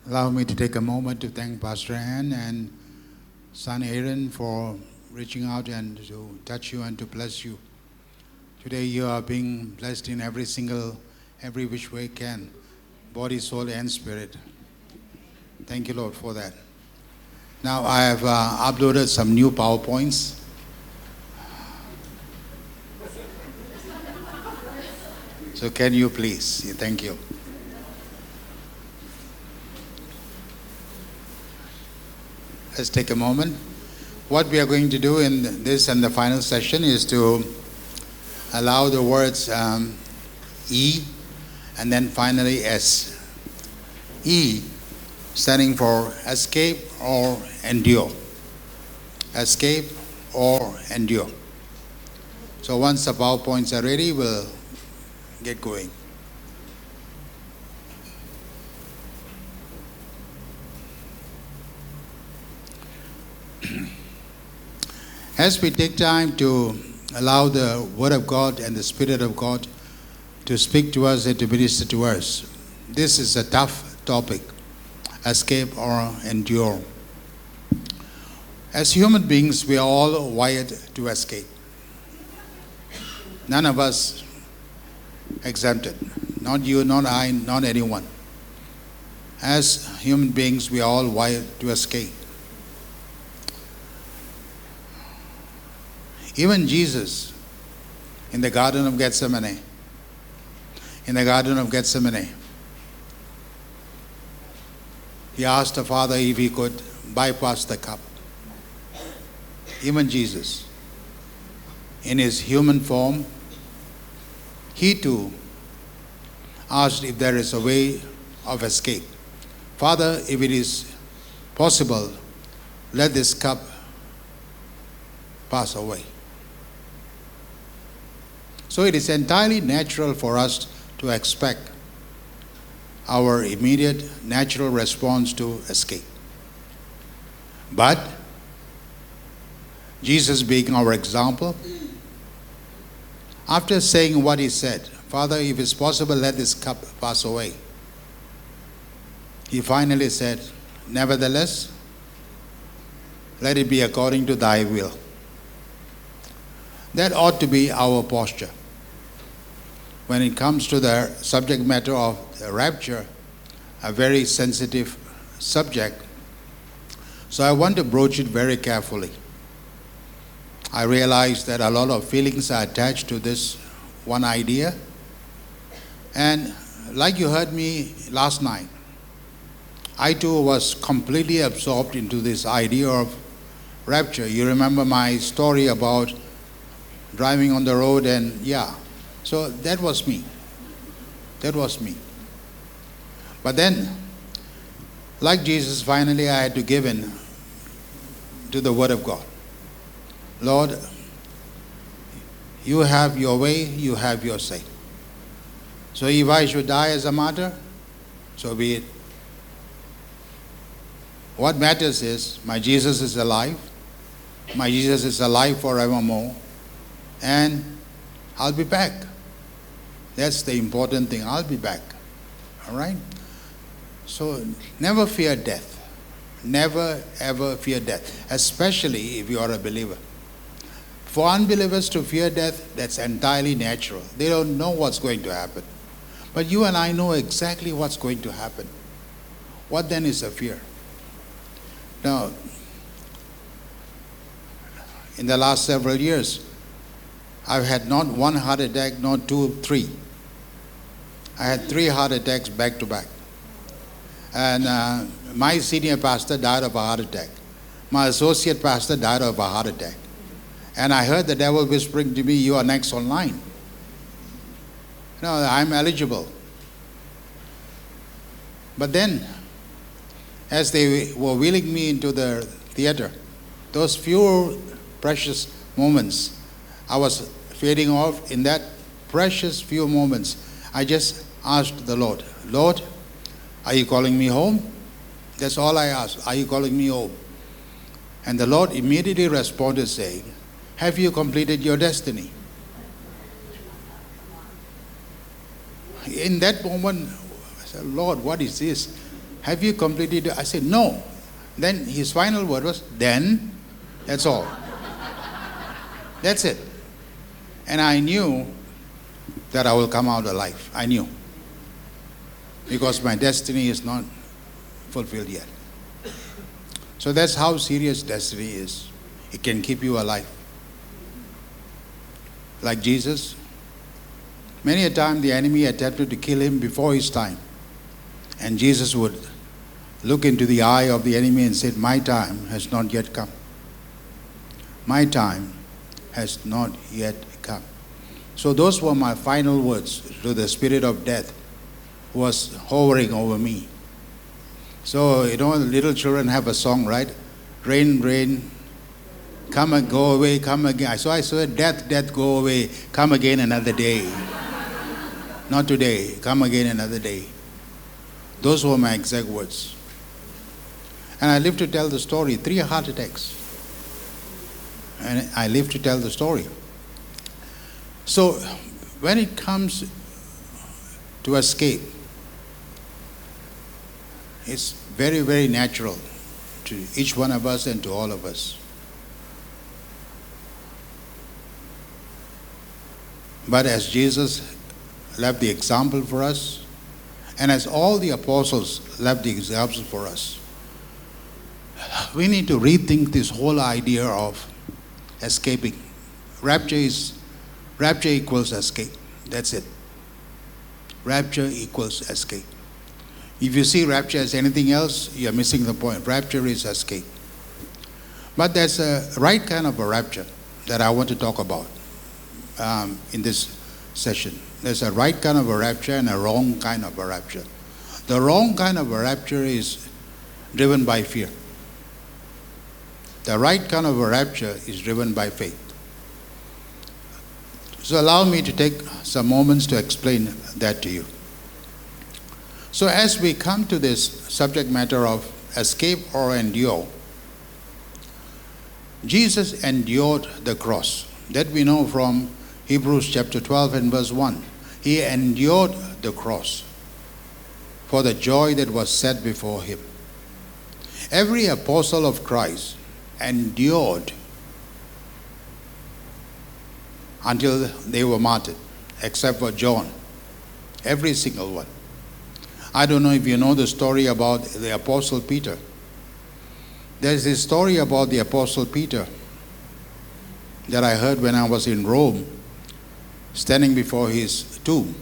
Allow me to take a moment to thank Pastor Ann and son Aaron for reaching out and to touch you and to bless you. Today you are being blessed in every which way can, body, soul, and spirit. Thank you, Lord, for that. Now I have uploaded some new PowerPoints. So can you please? Thank you. Let's take a moment. What we are going to do in this and the final session is to allow the words E and then finally S. E standing for escape or endure. Escape or endure. So once the PowerPoints are ready, we'll get going. As we take time to allow the Word of God and the Spirit of God to speak to us and to minister to us, this is a tough topic, escape or endure. As human beings, we are all wired to escape. None of us exempted. Not you, not I, not anyone. As human beings, we are all wired to escape. Even Jesus, in the Garden of Gethsemane, he asked the Father if he could bypass the cup. Even Jesus, in his human form, he too asked if there is a way of escape. Father, if it is possible, let this cup pass away. So it is entirely natural for us to expect our immediate natural response to escape. But Jesus being our example, after saying what he said, Father, if it's possible, let this cup pass away, he finally said, nevertheless, let it be according to thy will. That ought to be our posture. When it comes to the subject matter of the rapture, a very sensitive subject, so I want to broach it very carefully. I realize that a lot of feelings are attached to this one idea. And like you heard me last night, I too was completely absorbed into this idea of rapture. You remember my story about driving on the road and so that was me. But then, like Jesus, finally I had to give in to the Word of God. Lord, you have your way, you have your say. So if I should die as a martyr, so be it. What matters is my Jesus is alive. My Jesus is alive forevermore. And I'll be back. That's the important thing. I'll be back. All right? So never fear death. Never ever fear death. Especially if you are a believer. For unbelievers to fear death, that's entirely natural. They don't know what's going to happen. But you and I know exactly what's going to happen. What then is a fear? Now, in the last several years, I've had not one heart attack, not two, three. I had 3 heart attacks back to back. And my senior pastor died of a heart attack. My associate pastor died of a heart attack. And I heard the devil whispering to me, you are next online. No, I'm eligible. But then, as they were wheeling me into the theater, those few precious moments, I was fading off. In that precious few moments, I just asked the Lord, Lord, are you calling me home? That's all I asked. Are you calling me home? And the Lord immediately responded saying, have you completed your destiny? In that moment, I said, Lord, what is this? have you completed it? I said, no. Then his final word was, then, that's all. That's it. And I knew that I will come out alive. I knew. Because my destiny is not fulfilled yet. So that's how serious destiny is. It can keep you alive. Like Jesus, many a time the enemy attempted to kill him before his time. And Jesus would look into the eye of the enemy and said, my time has not yet come. My time has not yet come. So those were my final words to the spirit of death who was hovering over me. So, little children have a song, right? Rain, rain, come and go away, come again. So I said, death, death, go away, come again another day. Not today, come again another day. Those were my exact words. And I live to tell the story, 3 heart attacks. And I live to tell the story. So when it comes to escape, it's very, very natural to each one of us and to all of us. But as Jesus left the example for us, and as all the apostles left the example for us, we need to rethink this whole idea of escaping. Rapture equals escape. That's it. Rapture equals escape. If you see rapture as anything else, you're missing the point. Rapture is escape. But there's a right kind of a rapture that I want to talk about in this session. There's a right kind of a rapture and a wrong kind of a rapture. The wrong kind of a rapture is driven by fear. The right kind of a rapture is driven by faith. So allow me to take some moments to explain that to you. So as we come to this subject matter of escape or endure, Jesus endured the cross. That we know from Hebrews chapter 12 and verse 1. He endured the cross for the joy that was set before him. Every apostle of Christ endured until they were martyred, except for John. Every single one. I don't know if you know the story about the Apostle Peter. There's a story about the Apostle Peter that I heard when I was in Rome, standing before his tomb.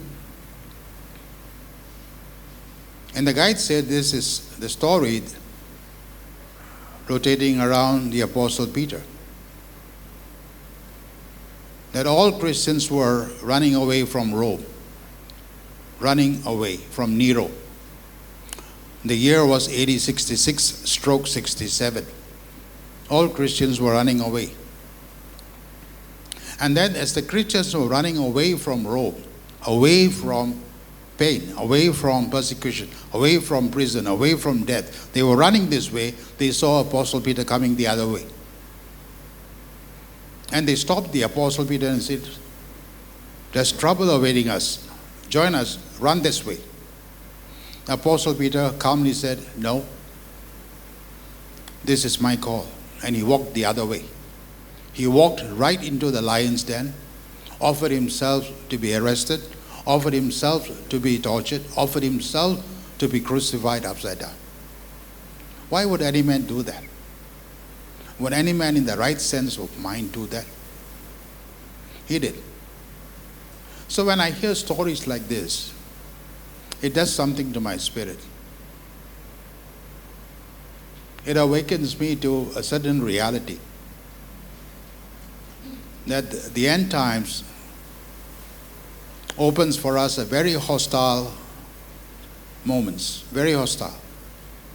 And the guide said this is the story rotating around the Apostle Peter. That all Christians were running away from Rome, running away from Nero. The year was AD 66/67. All Christians were running away. And then as the Christians were running away from Rome, away from pain, away from persecution, away from prison, away from death, they were running this way, they saw Apostle Peter coming the other way. And they stopped the Apostle Peter and said, there's trouble awaiting us. Join us, run this way. Apostle Peter calmly said, no, this is my call. And he walked the other way. He walked right into the lion's den, offered himself to be arrested, offered himself to be tortured, offered himself to be crucified upside down. Why would any man do that? Would any man in the right sense of mind do that? He did. So when I hear stories like this, it does something to my spirit. It awakens me to a certain reality that the end times opens for us a very hostile moments, very hostile.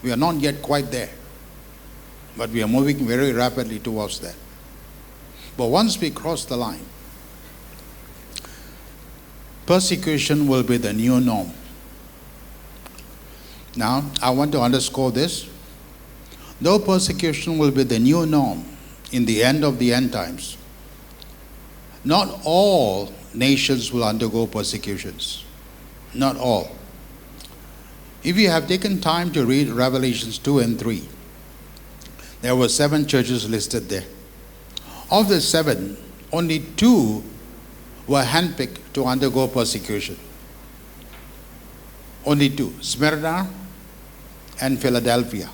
We are not yet quite there, but we are moving very rapidly towards that. But once we cross the line, persecution will be the new norm. Now, I want to underscore this. Though persecution will be the new norm in the end of the end times, not all nations will undergo persecutions. Not all. If you have taken time to read Revelations 2 and 3, there were 7 churches listed there. Of the 7, only 2 were handpicked to undergo persecution. Only 2, Smyrna and Philadelphia.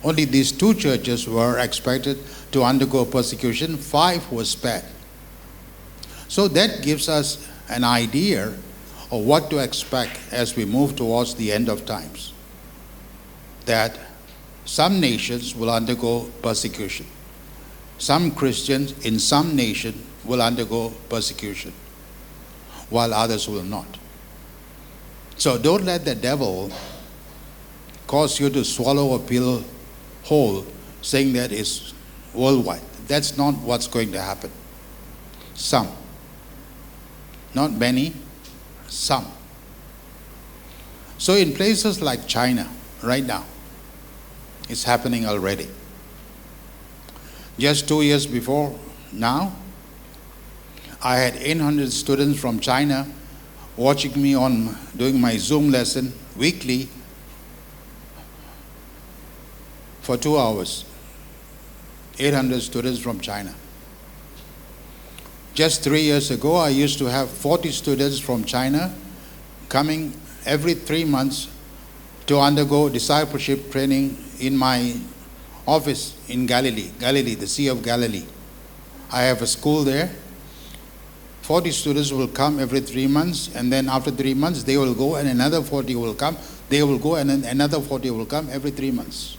Only these 2 churches were expected to undergo persecution. 5 were spared. So that gives us an idea of what to expect as we move towards the end of times. That some nations will undergo persecution. Some Christians in some nation will undergo persecution, while others will not. So don't let the devil cause you to swallow a pill whole, saying that it's worldwide. That's not what's going to happen. Some. Not many, some. So in places like China, right now, it's happening already. Just 2 years before now, I had 800 students from China watching me on doing my Zoom lesson weekly for 2 hours. 800 students from China. Just 3 years ago, I used to have 40 students from China coming every 3 months to undergo discipleship training in my office in Galilee, the Sea of Galilee. I have a school there. 40 students will come every 3 months, and then after 3 months, they will go and another 40 will come. They will go and then another 40 will come every 3 months.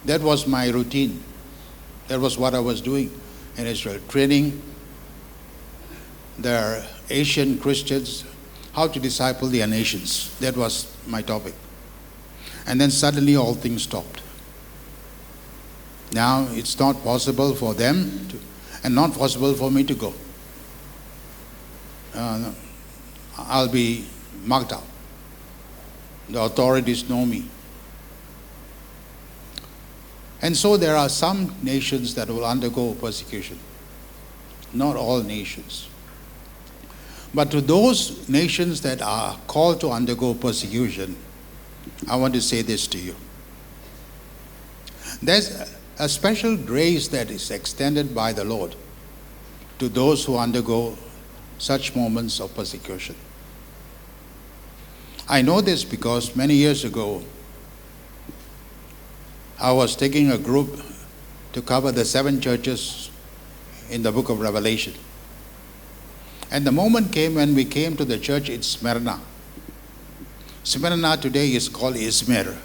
That was my routine. That was what I was doing in Israel, training the Asian Christians how to disciple their nations. That was my topic. And then suddenly all things stopped. Now it's not possible for them to, and not possible for me to go. I'll be marked out. The authorities know me. And so there are some nations that will undergo persecution. Not all nations. But to those nations that are called to undergo persecution, I want to say this to you. There's a special grace that is extended by the Lord to those who undergo such moments of persecution. I know this because many years ago, I was taking a group to cover the 7 churches in the book of Revelation. And the moment came when we came to the church in Smyrna. Smyrna today is called Izmir.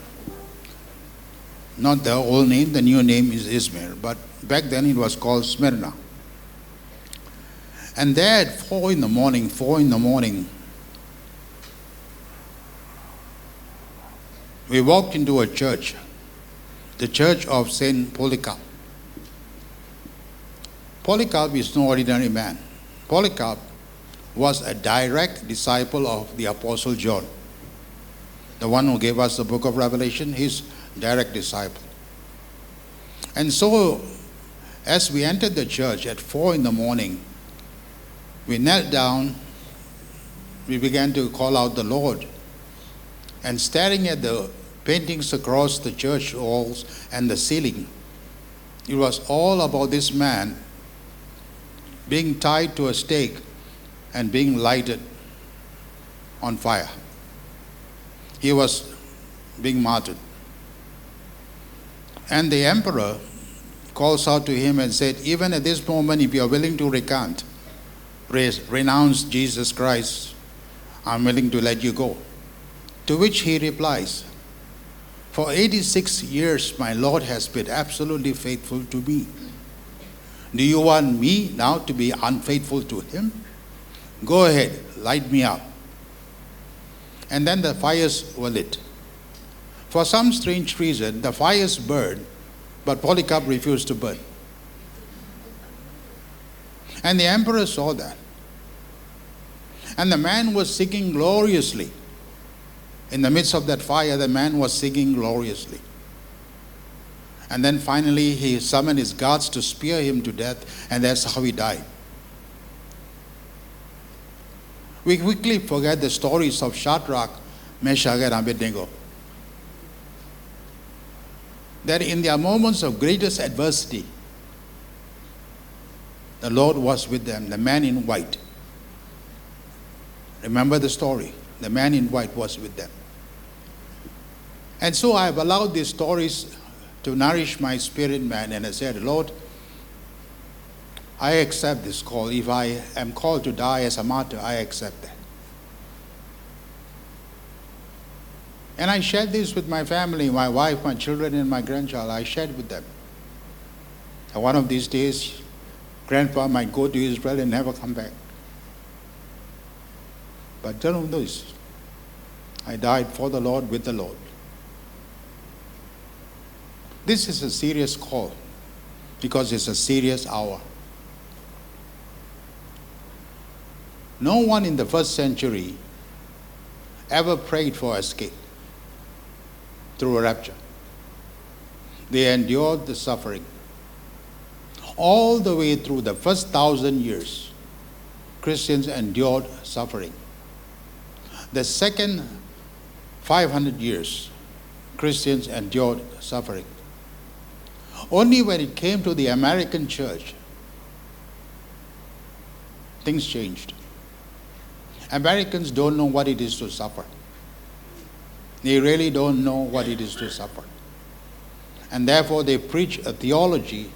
Not the old name, the new name is Izmir. But back then it was called Smyrna. And there at 4 in the morning, we walked into a church, the church of Saint Polycarp. Polycarp is no ordinary man. Polycarp was a direct disciple of the Apostle John. The one who gave us the book of Revelation, his direct disciple. And so, as we entered the church at 4 in the morning, we knelt down, we began to call out the Lord, and staring at the paintings across the church walls and the ceiling, it was all about this man being tied to a stake and being lighted on fire. He was being martyred. And the emperor calls out to him and said, even at this moment, if you are willing to recant, renounce Jesus Christ, I'm willing to let you go. To which he replies, for 86 years my Lord has been absolutely faithful to me. Do you want me now to be unfaithful to him? Go ahead, light me up. And then the fires were lit. For some strange reason, the fires burned, but Polycarp refused to burn. And the emperor saw that. And the man was singing gloriously. In the midst of that fire, the man was singing gloriously. And then finally, he summoned his guards to spear him to death, and that's how he died. We quickly forget the stories of Shadrach, Meshach and Abednego. That in their moments of greatest adversity, the Lord was with them, the man in white. Remember the story. The man in white was with them. And so I have allowed these stories to nourish my spirit man, and I said, Lord, I accept this call. If I am called to die as a martyr, I accept that. And I shared this with my family, my wife, my children, and my grandchild. I shared with them. And one of these days, Grandpa might go to Israel and never come back. But don't know this. I died for the Lord, with the Lord. This is a serious call because it's a serious hour. No one in the first century ever prayed for escape through a rapture. They endured the suffering. All the way through the first 1,000 years, Christians endured suffering. The second 500 years, Christians endured suffering. Only when it came to the American church, things changed. Americans don't know what it is to suffer. They really don't know what it is to suffer. And therefore they preach a theology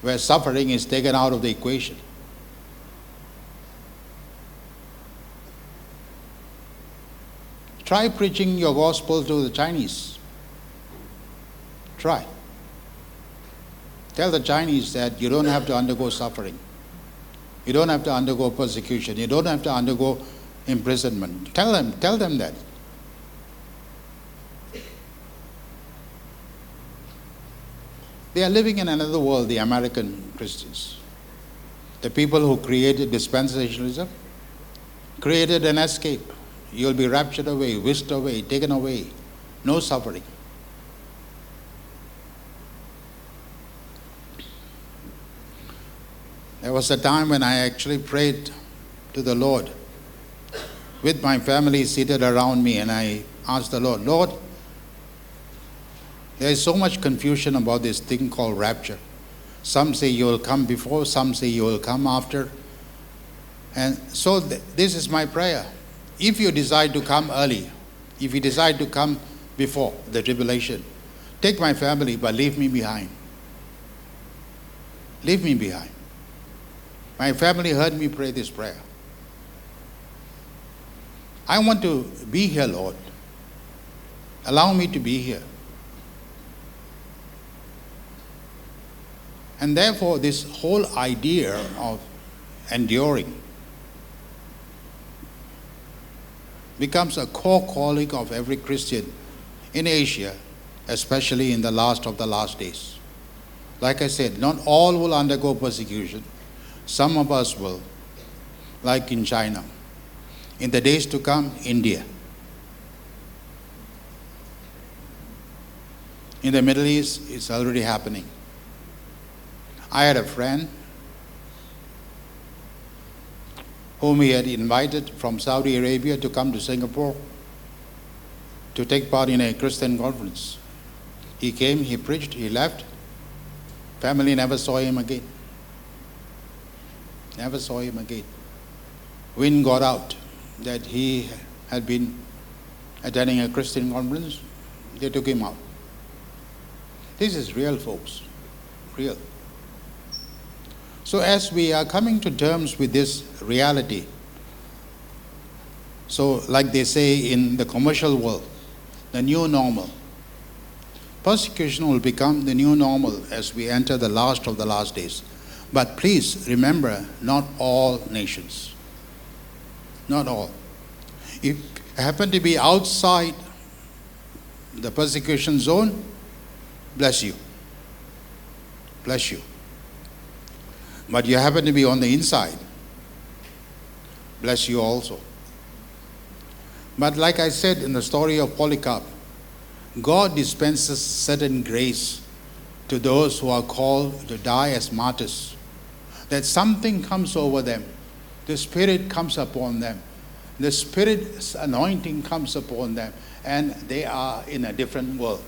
where suffering is taken out of the equation. Try preaching your gospel to the Chinese. Try. Tell the Chinese that you don't have to undergo suffering. You don't have to undergo persecution. You don't have to undergo imprisonment. Tell them that. They are living in another world, the American Christians. The people who created dispensationalism created an escape. You'll be raptured away, whisked away, taken away. No suffering. There was a time when I actually prayed to the Lord with my family seated around me, and I asked the Lord, Lord, there is so much confusion about this thing called rapture. Some say you will come before, some say you will come after. And so this is my prayer. If you decide to come early, if you decide to come before the tribulation, take my family, but leave me behind. Leave me behind. My family heard me pray this prayer. I want to be here, Lord. Allow me to be here. And therefore, this whole idea of enduring becomes a core calling of every Christian in Asia, especially in the last of the last days. Like I said, not all will undergo persecution. Some of us will, like in China. In the days to come, India. In the Middle East, it's already happening. I had a friend whom he had invited from Saudi Arabia to come to Singapore to take part in a Christian conference. He came, he preached, he left. Family never saw him again. Never saw him again. Wind got out that he had been attending a Christian conference. They took him out. This is real, folks. Real. So as we are coming to terms with this reality, so like they say in the commercial world, the new normal, persecution will become the new normal as we enter the last of the last days. But please remember, not all nations. Not all. If you happen to be outside the persecution zone, bless you. Bless you. But you happen to be on the inside, bless you also. But like I said in the story of Polycarp, God dispenses certain grace to those who are called to die as martyrs. That something comes over them. The Spirit comes upon them. the Spirit's anointing comes upon them and they are in a different world.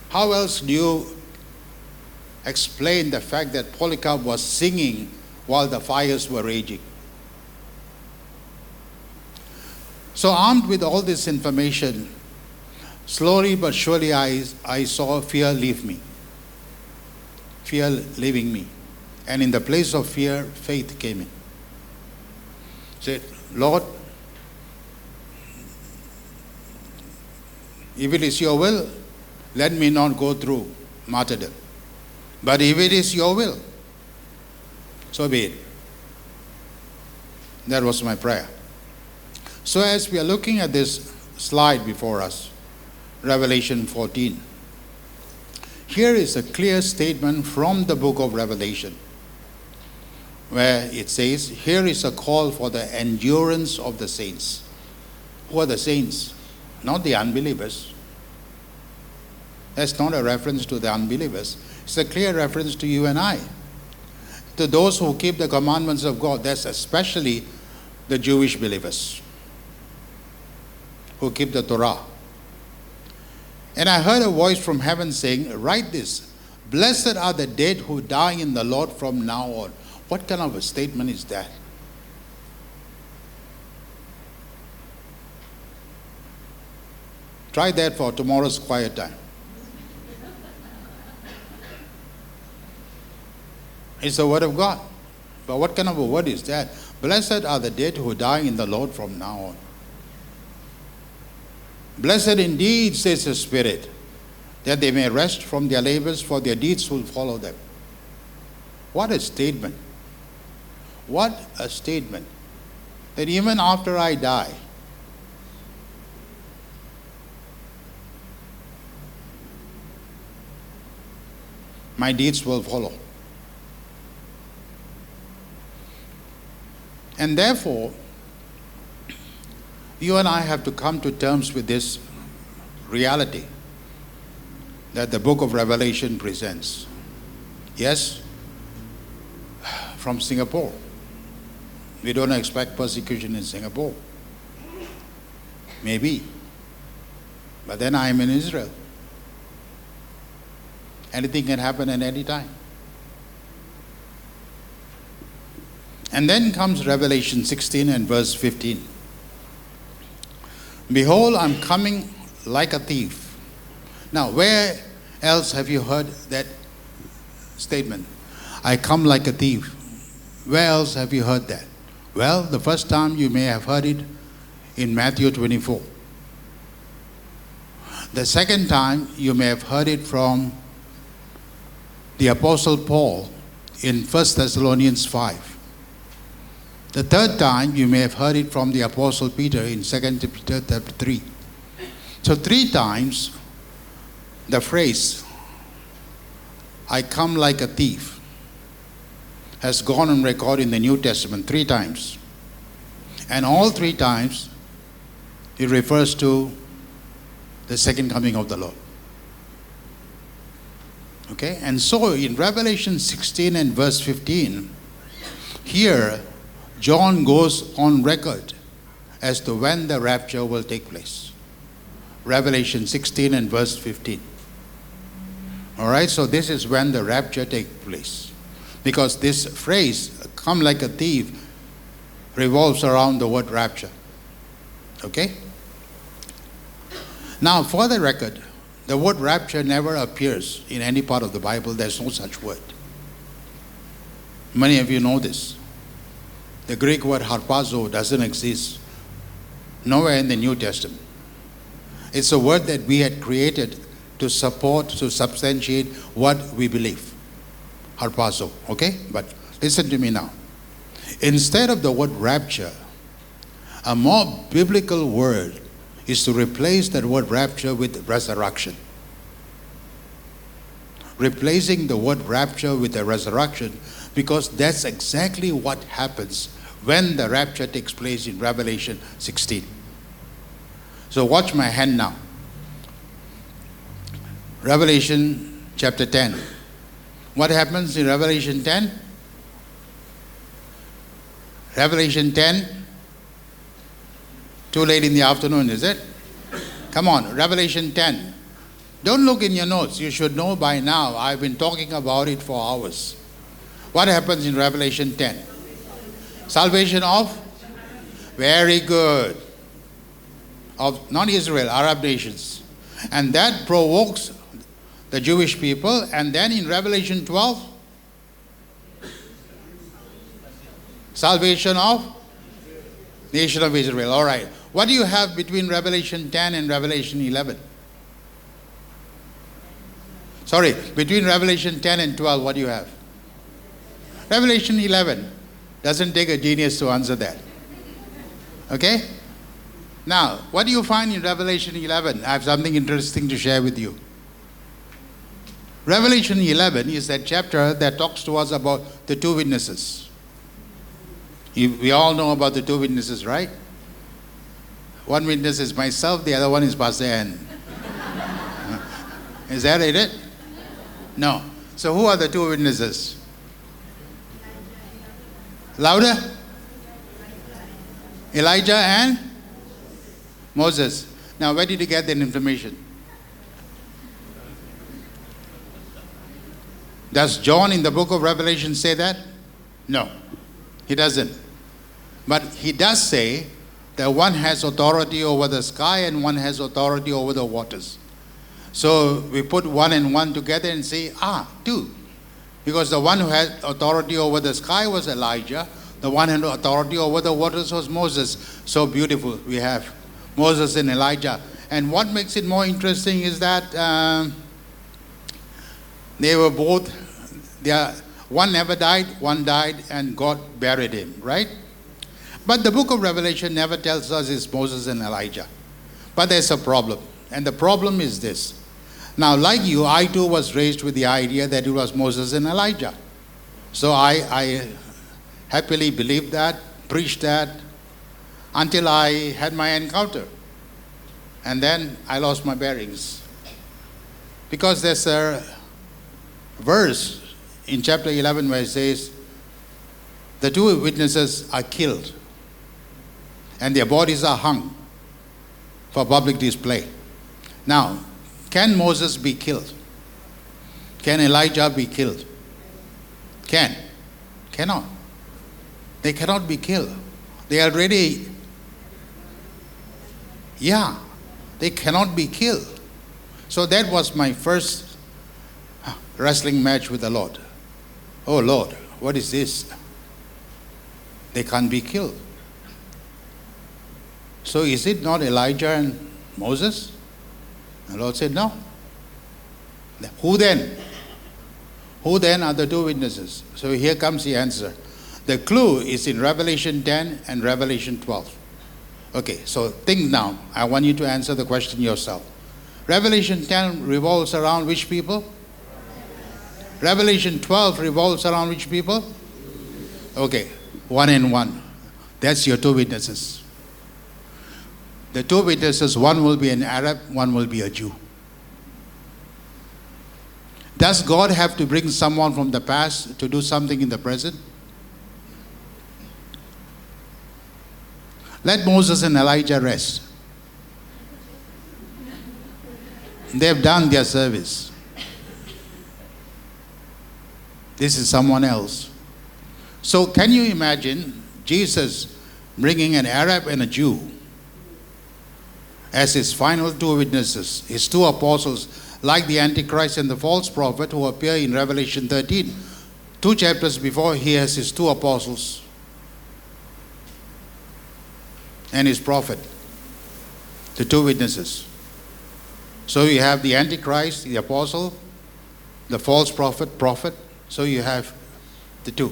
How else do you explain the fact that Polycarp was singing while the fires were raging? So armed with all this information, slowly but surely I saw fear leave me. Fear leaving me. And in the place of fear, faith came in. Said, Lord, if it is your will, let me not go through martyrdom. But if it is your will, so be it. That was my prayer. So as we are looking at this slide before us, Revelation 14, here is a clear statement from the book of Revelation, where it says, here is a call for the endurance of the saints. Who are the saints? Not the unbelievers. That's not a reference to the unbelievers. It's a clear reference to you and I. To those who keep the commandments of God, that's especially the Jewish believers who keep the Torah. And I heard a voice from heaven saying, write this, blessed are the dead who die in the Lord from now on. What kind of a statement is that? Try that for tomorrow's quiet time. It's the word of God. But what kind of a word is that? Blessed are the dead who die in the Lord from now on. Blessed indeed, says the Spirit, that they may rest from their labors, for their deeds will follow them. What a statement. What a statement. That even after I die, my deeds will follow. And therefore, you and I have to come to terms with this reality that the book of Revelation presents. Yes, from Singapore. We don't expect persecution in Singapore. Maybe. But then I am in Israel. Anything can happen at any time. And then comes Revelation 16 and verse 15. Behold, I'm coming like a thief. Now, where else have you heard that statement? I come like a thief. Where else have you heard that? Well, the first time you may have heard it in Matthew 24. The second time you may have heard it from the Apostle Paul in 1 Thessalonians 5. The third time you may have heard it from the Apostle Peter in 2 Peter chapter 3. So 3 times the phrase, I come like a thief, has gone on record in the New Testament 3 times. And all 3 times it refers to the second coming of the Lord. Okay? And so in Revelation 16 and verse 15, here John goes on record as to when the rapture will take place. Revelation 16 and verse 15. All right, so this is when the rapture takes place. Because this phrase, come like a thief, revolves around the word rapture. Okay? Now, for the record, the word rapture never appears in any part of the Bible. There's no such word. Many of you know this. The Greek word harpazo doesn't exist nowhere in the New Testament. It's a word that we had created to support, to substantiate what we believe. Harpazo, okay? But listen to me now. Instead of the word rapture, a more biblical word is to replace that word rapture with resurrection. Replacing the word rapture with a resurrection, because that's exactly what happens when the rapture takes place in Revelation 16. So watch my hand now. Revelation chapter 10. What happens in Revelation 10? Revelation 10, Too late in the afternoon, is it? Come on, Revelation 10. Don't look in your notes. You should know by now. I've been talking about it for hours. What happens in Revelation 10? Salvation of? Very good. Of not Israel, Arab nations. And that provokes the Jewish people. And then in Revelation 12, salvation of nation of Israel. All right. What do you have between Revelation 10 and Revelation 11? Sorry, between Revelation 10 and 12, what do you have? Revelation 11. Doesn't take a genius to answer that. Okay? Now, what do you find in Revelation 11? I have something interesting to share with you. Revelation 11 is that chapter that talks to us about the two witnesses. We all know about the two witnesses, right? One witness is myself, the other one is Pastor Ann. Is that it? No. So who are the two witnesses? Louder? Elijah and Moses. Now, where did you get that information? Does John in the book of Revelation say that? No, he doesn't. But he does say that one has authority over the sky and one has authority over the waters. So we put one and one together and say, two. Because the one who had authority over the sky was Elijah. The one who had authority over the waters was Moses. So beautiful. We have Moses and Elijah. And what makes it more interesting is that they were both, one never died, one died, and God buried him, right? But the book of Revelation never tells us it's Moses and Elijah. But there's a problem. And the problem is this. Now, like you, I too was raised with the idea that it was Moses and Elijah. So I happily believed that, preached that, until I had my encounter. And then I lost my bearings. Because there's a verse in chapter 11 where it says, the two witnesses are killed and their bodies are hung for public display. Now, can Moses be killed? Can Elijah be killed? Cannot. They cannot be killed. They already, they cannot be killed. So that was my first wrestling match with the Lord. Oh Lord, what is this? They can't be killed. So is it not Elijah and Moses? The Lord said, no. Who then? Who then are the two witnesses? So here comes the answer. The clue is in Revelation 10 and Revelation 12. Okay, so think now. I want you to answer the question yourself. Revelation 10 revolves around which people? Revelation 12 revolves around which people? Okay, one and one. That's your two witnesses. The two witnesses, one will be an Arab, one will be a Jew. Does God have to bring someone from the past to do something in the present? Let Moses and Elijah rest. They've done their service. This is someone else. So can you imagine Jesus bringing an Arab and a Jew as his final two witnesses, his two apostles, like the Antichrist and the false prophet who appear in Revelation 13. 2 chapters before, he has his two apostles and his prophet, the two witnesses. So you have the Antichrist, the apostle, the false prophet. So you have the two.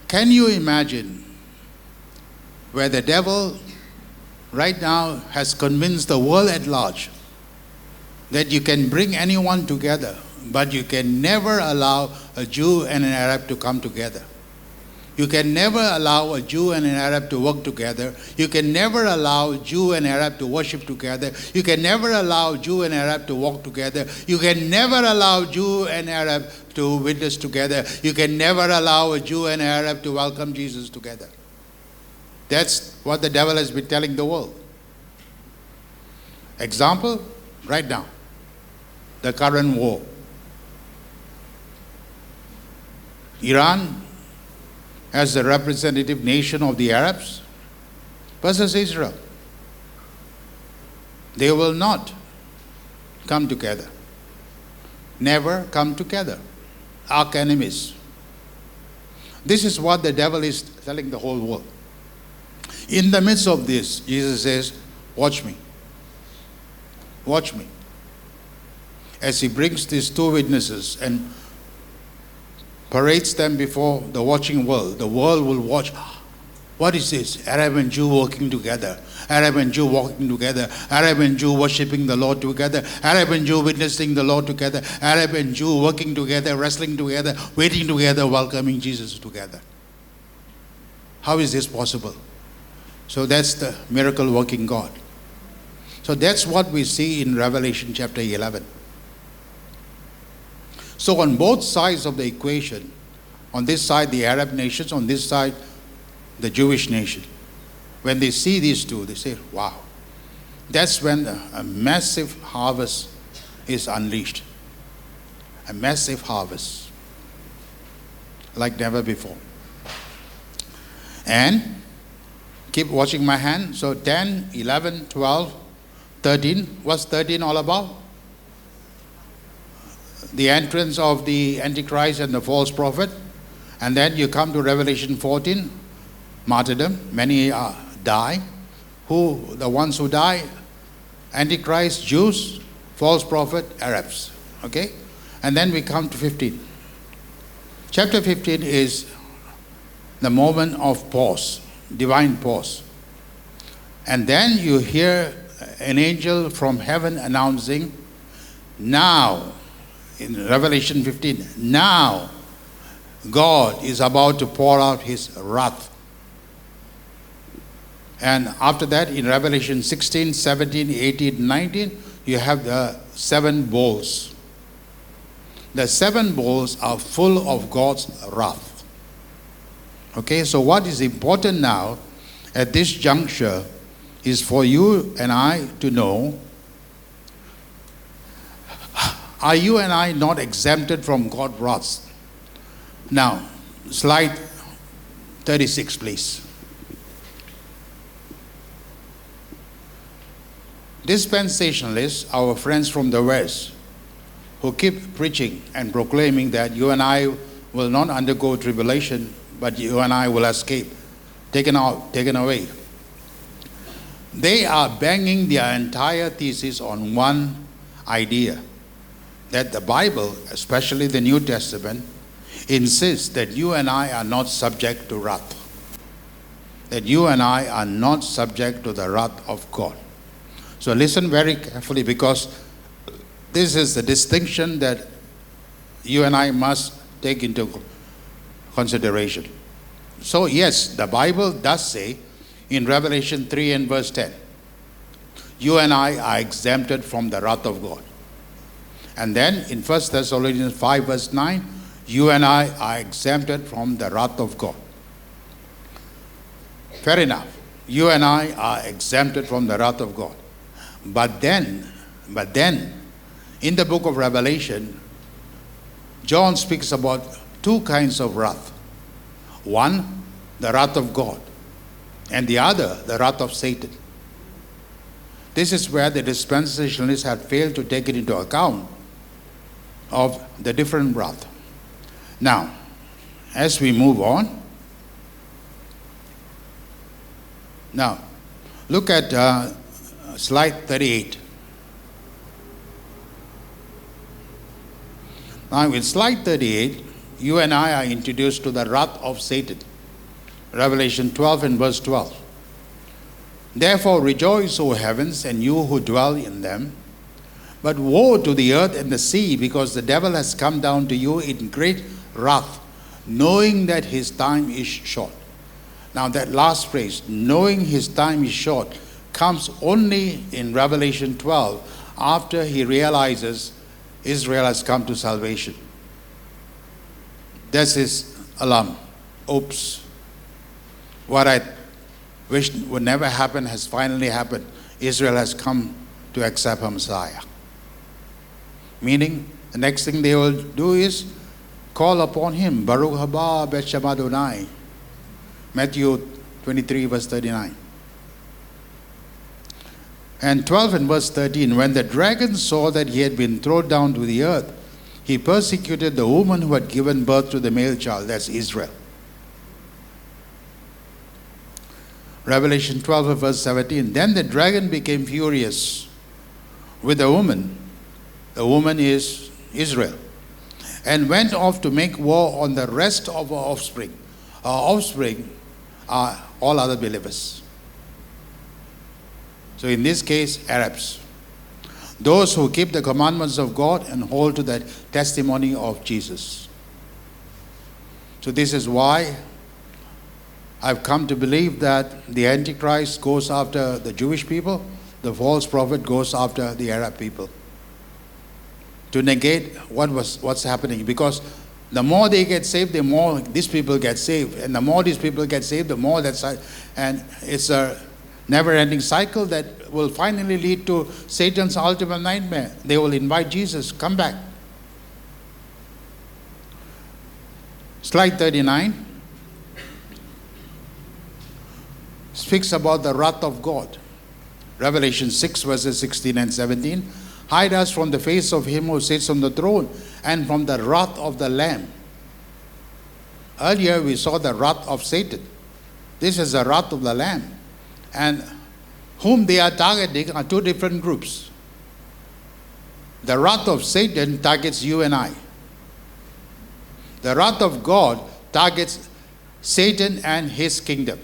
Can you imagine where the devil right now has convinced the world at large that you can bring anyone together, but you can never allow a Jew and an Arab to come together. You can never allow a Jew and an Arab to work together. You can never allow Jew and Arab to worship together. You can never allow Jew and Arab to walk together. You can never allow Jew and Arab to witness together. You can never allow a Jew and Arab to welcome Jesus together. That's what the devil has been telling the world. Example, right now, the current war. Iran, as the representative nation of the Arabs, versus Israel. They will not come together. Never come together. Arch enemies. This is what the devil is telling the whole world. In the midst of this, Jesus says, watch me. Watch me. As he brings these two witnesses and parades them before the watching world, the world will watch. What is this? Arab and Jew working together. Arab and Jew walking together. Arab and Jew worshiping the Lord together. Arab and Jew witnessing the Lord together. Arab and Jew working together, wrestling together, waiting together, welcoming Jesus together. How is this possible? So that's the miracle working God. So that's what we see in Revelation chapter 11. So on both sides of the equation, on this side the Arab nations, on this side the Jewish nation, when they see these two, they say, wow. That's when a massive harvest is unleashed. A massive harvest. Like never before. And keep watching my hand. So 10, 11, 12, 13. What's 13 all about? The entrance of the Antichrist and the false prophet. And then you come to Revelation 14, martyrdom. Many die. Who? The ones who die? Antichrist, Jews, false prophet, Arabs. Okay? And then we come to 15. Chapter 15 is the moment of pause, divine pause. And then you hear an angel from heaven announcing, now, in Revelation 15, now God is about to pour out his wrath. And after that, in Revelation 16, 17, 18, 19, you have the 7 bowls. The 7 bowls are full of God's wrath. Okay, so what is important now at this juncture is for you and I to know, are you and I not exempted from God's wrath? Now, slide 36, please. Dispensationalists, our friends from the West, who keep preaching and proclaiming that you and I will not undergo tribulation, but you and I will escape, taken out, taken away. They are banging their entire thesis on one idea, that the Bible, especially the New Testament, insists that you and I are not subject to wrath. That you and I are not subject to the wrath of God. So listen very carefully, because this is the distinction that you and I must take into consideration. So yes, the Bible does say in Revelation 3 and verse 10, you and I are exempted from the wrath of God. And then in 1 Thessalonians 5 verse 9, you and I are exempted from the wrath of God. Fair enough. You and I are exempted from the wrath of God. But then, in the book of Revelation, John speaks about 2 kinds of wrath. One, the wrath of God, and the other, the wrath of Satan. This is where the dispensationalists had failed to take it into account of the different wrath. Now, as we move on, now, look at slide 38. Now, in slide 38, you and I are introduced to the wrath of Satan. Revelation 12 and verse 12. Therefore rejoice, O heavens, and you who dwell in them. But woe to the earth and the sea, because the devil has come down to you in great wrath, knowing that his time is short. Now that last phrase, knowing his time is short, comes only in Revelation 12 after he realizes Israel has come to salvation. That's his alarm. Oops. What which would never happen, has finally happened. Israel has come to accept her Messiah. Meaning, the next thing they will do is call upon him. Baruch haba b'shem Adonai. Matthew 23 verse 39. And 12 and verse 13. When the dragon saw that he had been thrown down to the earth, he persecuted the woman who had given birth to the male child. That's Israel. Revelation 12 verse 17. Then the dragon became furious with the woman. The woman is Israel. And went off to make war on the rest of our offspring. Our offspring are all other believers. So in this case, Arabs. Those who keep the commandments of God and hold to the testimony of Jesus. So this is why I've come to believe that the Antichrist goes after the Jewish people, the false prophet goes after the Arab people, to negate what's happening. Because the more they get saved, the more these people get saved. And the more these people get saved, the more that's... And it's a never-ending cycle that will finally lead to Satan's ultimate nightmare. They will invite Jesus, come back. Slide 39 speaks about the wrath of God. Revelation 6 verses 16 and 17. Hide us from the face of him who sits on the throne and from the wrath of the Lamb. Earlier we saw the wrath of Satan. This is the wrath of the Lamb. And whom they are targeting are two different groups. The wrath of Satan targets you and I. The wrath of God targets Satan and his kingdom.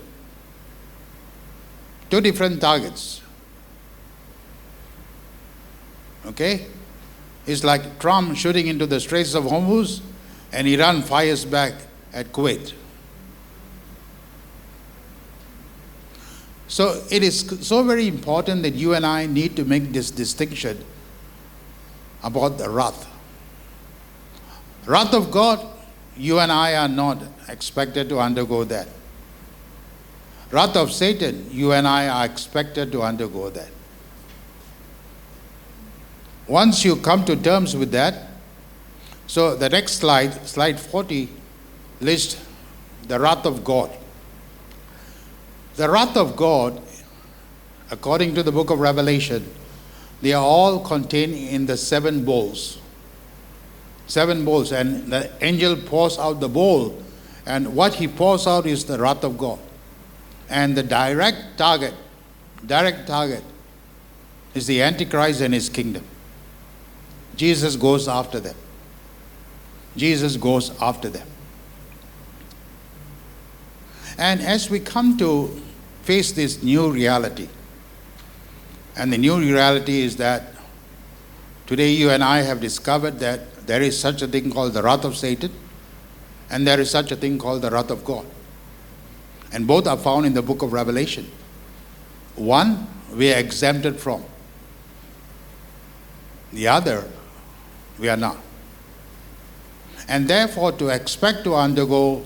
Two different targets. Okay? It's like Trump shooting into the Straits of Hormuz and Iran fires back at Kuwait. So it is so very important that you and I need to make this distinction about the wrath. Wrath of God, you and I are not expected to undergo that. Wrath of Satan, you and I are expected to undergo that. Once you come to terms with that, so the next slide, slide 40, lists the wrath of God. The wrath of God, according to the book of Revelation, they are all contained in the 7 bowls. 7 bowls, and the angel pours out the bowl, and what he pours out is the wrath of God. And the direct target is the Antichrist and his kingdom. Jesus goes after them. Jesus goes after them. And as we come to face this new reality, and the new reality is that today you and I have discovered that there is such a thing called the wrath of Satan, and there is such a thing called the wrath of God. And both are found in the book of Revelation. One we are exempted from. The other we are not. And therefore to expect to undergo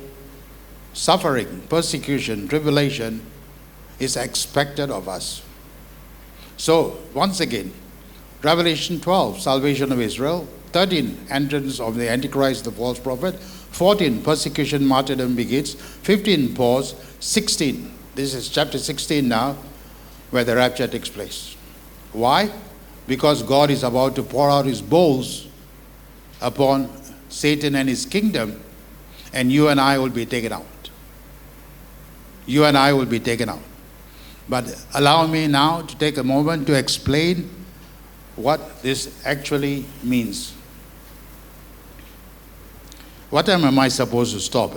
suffering, persecution, tribulation is expected of us. So once again, Revelation 12, salvation of Israel. 13, entrance of the Antichrist, the false prophet. 14, persecution, martyrdom begins. 15, pause. 16, this is chapter 16 now, where the rapture takes place. Why? Because God is about to pour out his bowls upon Satan and his kingdom, and you and I will be taken out. You and I will be taken out. But allow me now to take a moment to explain what this actually means. What time am I supposed to stop?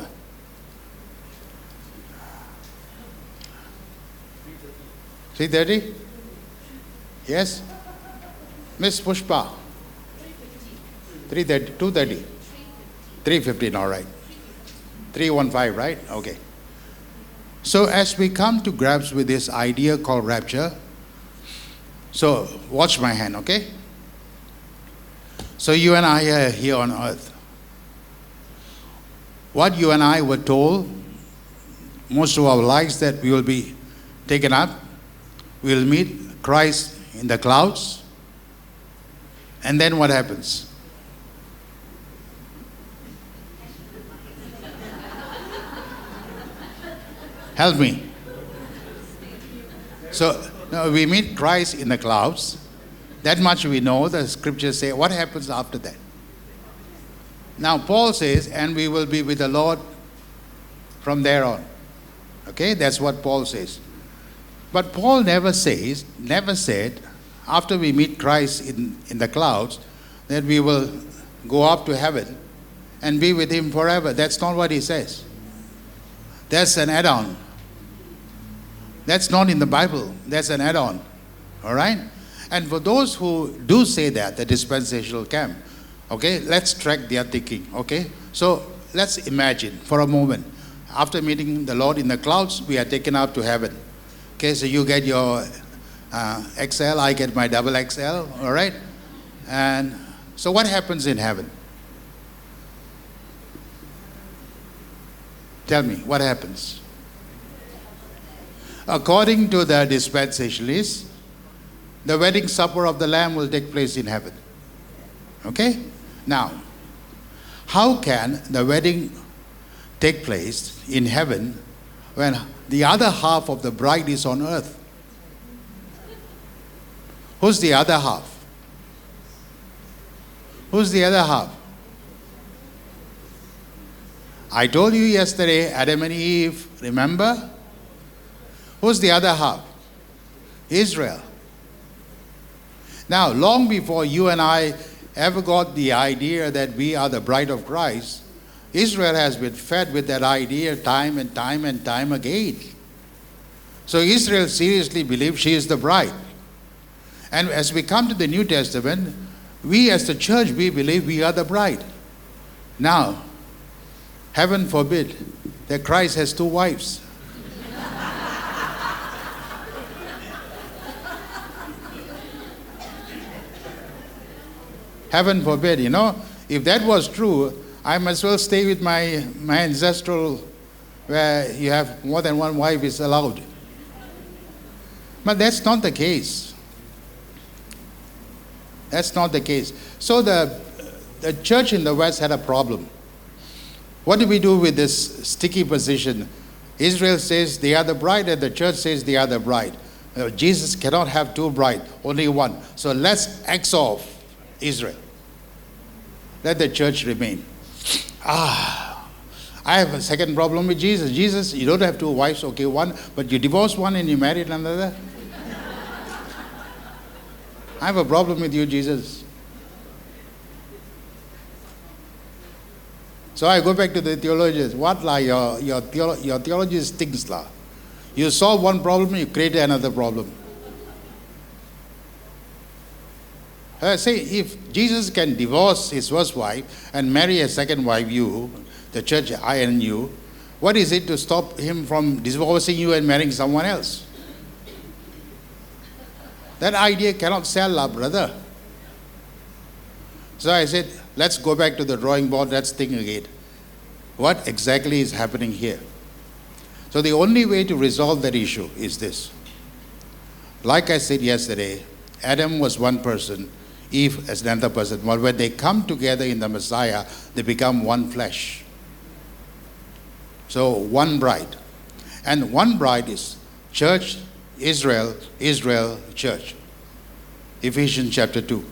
3:30? Yes? Miss Pushpa? 3:30, 2:30? 3:15, all right. 3:15, right? Okay. So as we come to grasp with this idea called rapture, so watch my hand, okay? So you and I are here on earth. What you and I were told most of our lives that we will be taken up. We'll meet Christ in the clouds. And then what happens? Help me. So now we meet Christ in the clouds. That much we know. The scriptures say, what happens after that? Now Paul says, and we will be with the Lord from there on. Okay, that's what Paul says. But Paul never said, after we meet Christ in the clouds, that we will go up to heaven and be with him forever. That's not what he says. That's an add-on. That's not in the Bible. That's an add-on. All right? And for those who do say that, the dispensational camp, okay, let's track their thinking, okay? So let's imagine for a moment, after meeting the Lord in the clouds, we are taken up to heaven. Okay, so you get your XL, I get my double XL, all right? And so what happens in heaven? Tell me, what happens? According to the dispensationalists, the wedding supper of the Lamb will take place in heaven. Okay? Now, how can the wedding take place in heaven when the other half of the bride is on earth? Who's the other half? Who's the other half? I told you yesterday, Adam and Eve, remember? Who's the other half? Israel. Now, long before you and I ever got the idea that we are the bride of Christ, Israel has been fed with that idea time and time and time again. So Israel seriously believes she is the bride. And as we come to the New Testament, we as the church, we believe we are the bride. Now, heaven forbid that Christ has two wives. Heaven forbid, you know. If that was true, I must well stay with my ancestral, where you have more than one wife is allowed. But that's not the case. That's not the case. So the church in the West had a problem. What do we do with this sticky position? Israel says they are the bride, and the church says they are the bride. Jesus cannot have two brides, only one. So let's X off Israel. Let the church remain. I have a second problem with Jesus. Jesus, you don't have two wives, okay, one, but you divorce one and you married another. I have a problem with you, Jesus. So I go back to the theologians. What la? Your theology stinks la. You solve one problem, you create another problem. Say, if Jesus can divorce his first wife and marry a second wife, you, the church, I and you, what is it to stop him from divorcing you and marrying someone else? That idea cannot sell, brother. So I said, let's go back to the drawing board, let's think again. What exactly is happening here? So the only way to resolve that issue is this. Like I said yesterday, Adam was one person, Eve as another person. But when they come together in the Messiah, they become one flesh. So one bride. And one bride is church, Israel, Israel, church. Ephesians chapter 2,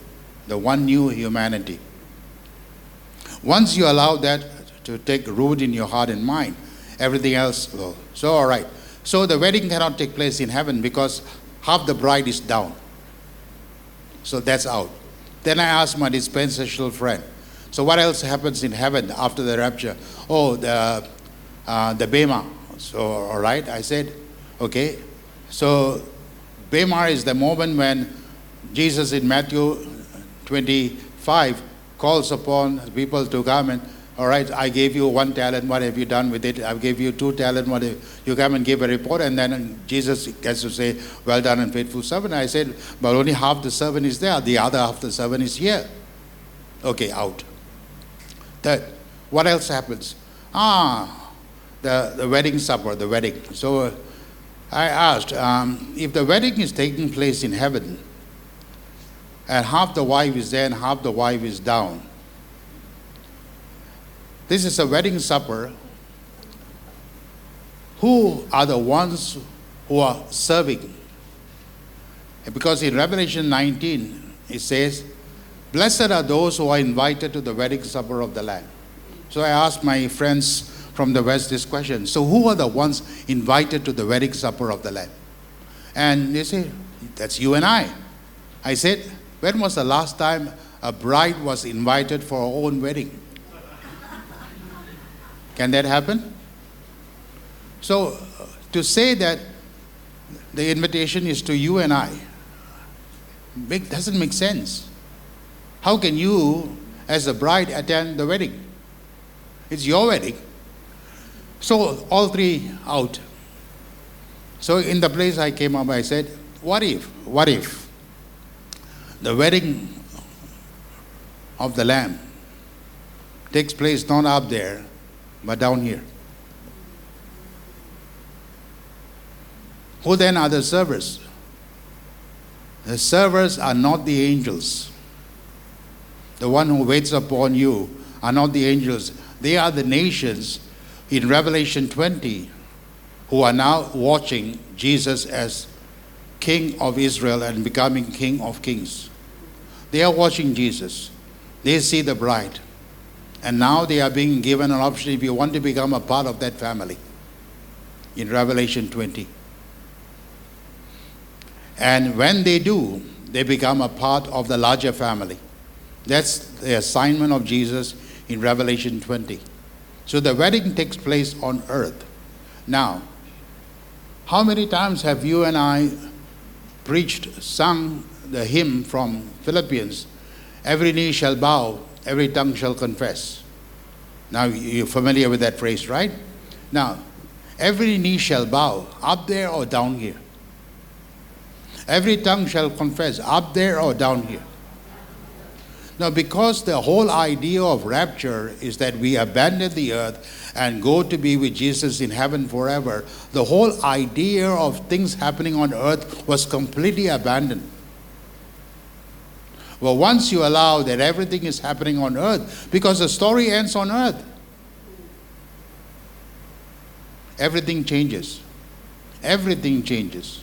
the one new humanity. Once you allow that to take root in your heart and mind, everything else will. So all right. So the wedding cannot take place in heaven because half the bride is down. So that's out. Then I asked my dispensational friend, so what else happens in heaven after the rapture? Oh, the Bema. So, all right, I said, okay. So, Bema is the moment when Jesus in Matthew 25 calls upon people to come and, all right, I gave you 1 talent, what have you done with it? I gave you 2 talent, what have you come and give a report? And then Jesus gets to say, well done and faithful servant. I said, but only half the servant is there, the other half the servant is here. Okay, out. Third, what else happens? The wedding supper, the wedding. So I asked, if the wedding is taking place in heaven, and half the wife is there and half the wife is down, this is a wedding supper. Who are the ones who are serving? Because in Revelation 19, it says, blessed are those who are invited to the wedding supper of the Lamb. So I asked my friends from the West this question. So who are the ones invited to the wedding supper of the Lamb? And they say, that's you and I. I said, when was the last time a bride was invited for her own wedding? Can that happen? So to say that the invitation is to you and I, doesn't make sense. How can you, as a bride, attend the wedding? It's your wedding. So all three out. So in the place I came up, I said, what if the wedding of the Lamb takes place not up there, but down here? Who then are the servers? The servers are not the angels. The one who waits upon you are not the angels. They are the nations in Revelation 20 who are now watching Jesus as King of Israel and becoming King of Kings. They are watching Jesus. They see the bride. And now they are being given an option if you want to become a part of that family in Revelation 20. And when they do, they become a part of the larger family. That's the assignment of Jesus in Revelation 20. So the wedding takes place on earth. Now, how many times have you and I preached, sung the hymn from Philippians, every knee shall bow, every tongue shall confess? Now, you're familiar with that phrase, right? Now, every knee shall bow, up there or down here? Every tongue shall confess, up there or down here? Now, because the whole idea of rapture is that we abandon the earth and go to be with Jesus in heaven forever, the whole idea of things happening on earth was completely abandoned. Well, once you allow that everything is happening on earth, because the story ends on earth, everything changes. Everything changes.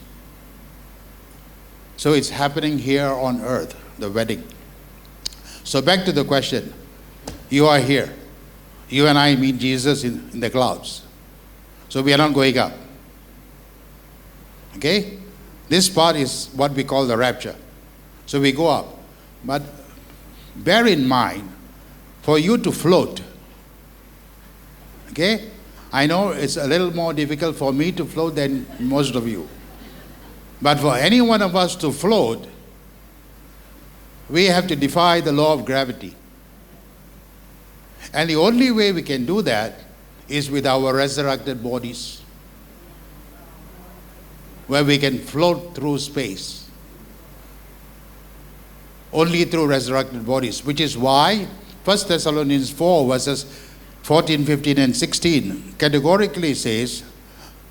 So it's happening here on earth, the wedding. So back to the question. You are here. You and I meet Jesus in the clouds. So we are not going up. Okay? This part is what we call the rapture. So we go up. But bear in mind, for you to float, okay? I know it's a little more difficult for me to float than most of you. But for any one of us to float, we have to defy the law of gravity. And the only way we can do that is with our resurrected bodies, where we can float through space. Only through resurrected bodies, which is why 1 Thessalonians 4 verses 14, 15, and 16 categorically says,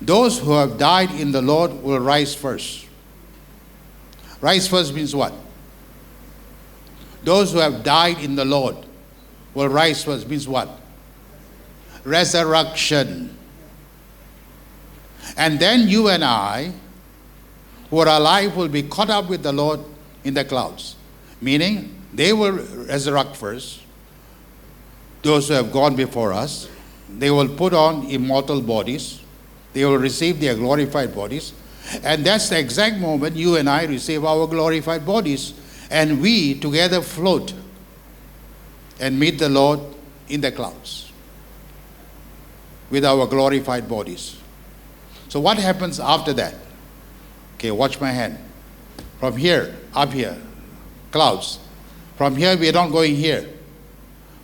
those who have died in the Lord will rise first. Rise first means what? Those who have died in the Lord will rise first means what? Resurrection. And then you and I, who are alive, will be caught up with the Lord in the clouds. Meaning, they will resurrect first. Those who have gone before us, they will put on immortal bodies. They will receive their glorified bodies. And that's the exact moment you and I receive our glorified bodies. And we together float and meet the Lord in the clouds with our glorified bodies. So what happens after that? Okay, watch my hand. From here, up here, clouds. From here, we are not going here.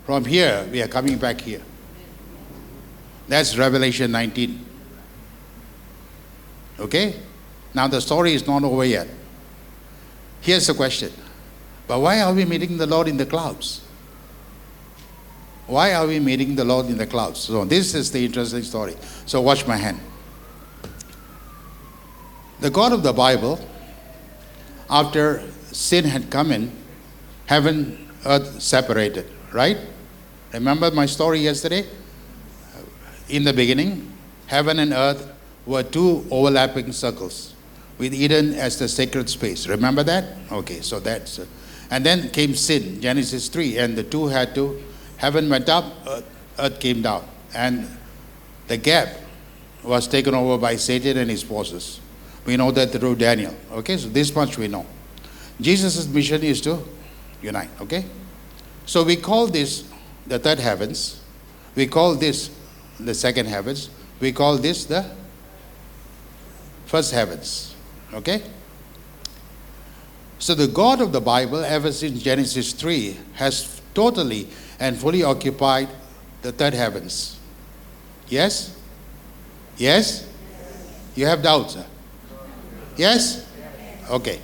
From here, we are coming back here. That's Revelation 19. Okay? Now the story is not over yet. Here's the question. But why are we meeting the Lord in the clouds? Why are we meeting the Lord in the clouds? So this is the interesting story. So watch my hand. The God of the Bible, after sin had come in, heaven, earth separated, right? Remember my story yesterday? In the beginning, heaven and earth were two overlapping circles with Eden as the sacred space. Remember that? Okay, so that's and then came sin, Genesis 3, and the two had to, heaven went up, earth came down, and the gap was taken over by Satan and his forces. We know that through Daniel. Okay, so this much we know. Jesus' mission is to unite. Okay, so we call this the third heavens. We call this the second heavens. We call this the first heavens. Okay? So the God of the Bible, ever since Genesis 3, has totally and fully occupied the third heavens. Yes? Yes? You have doubts? Huh? Yes? Okay.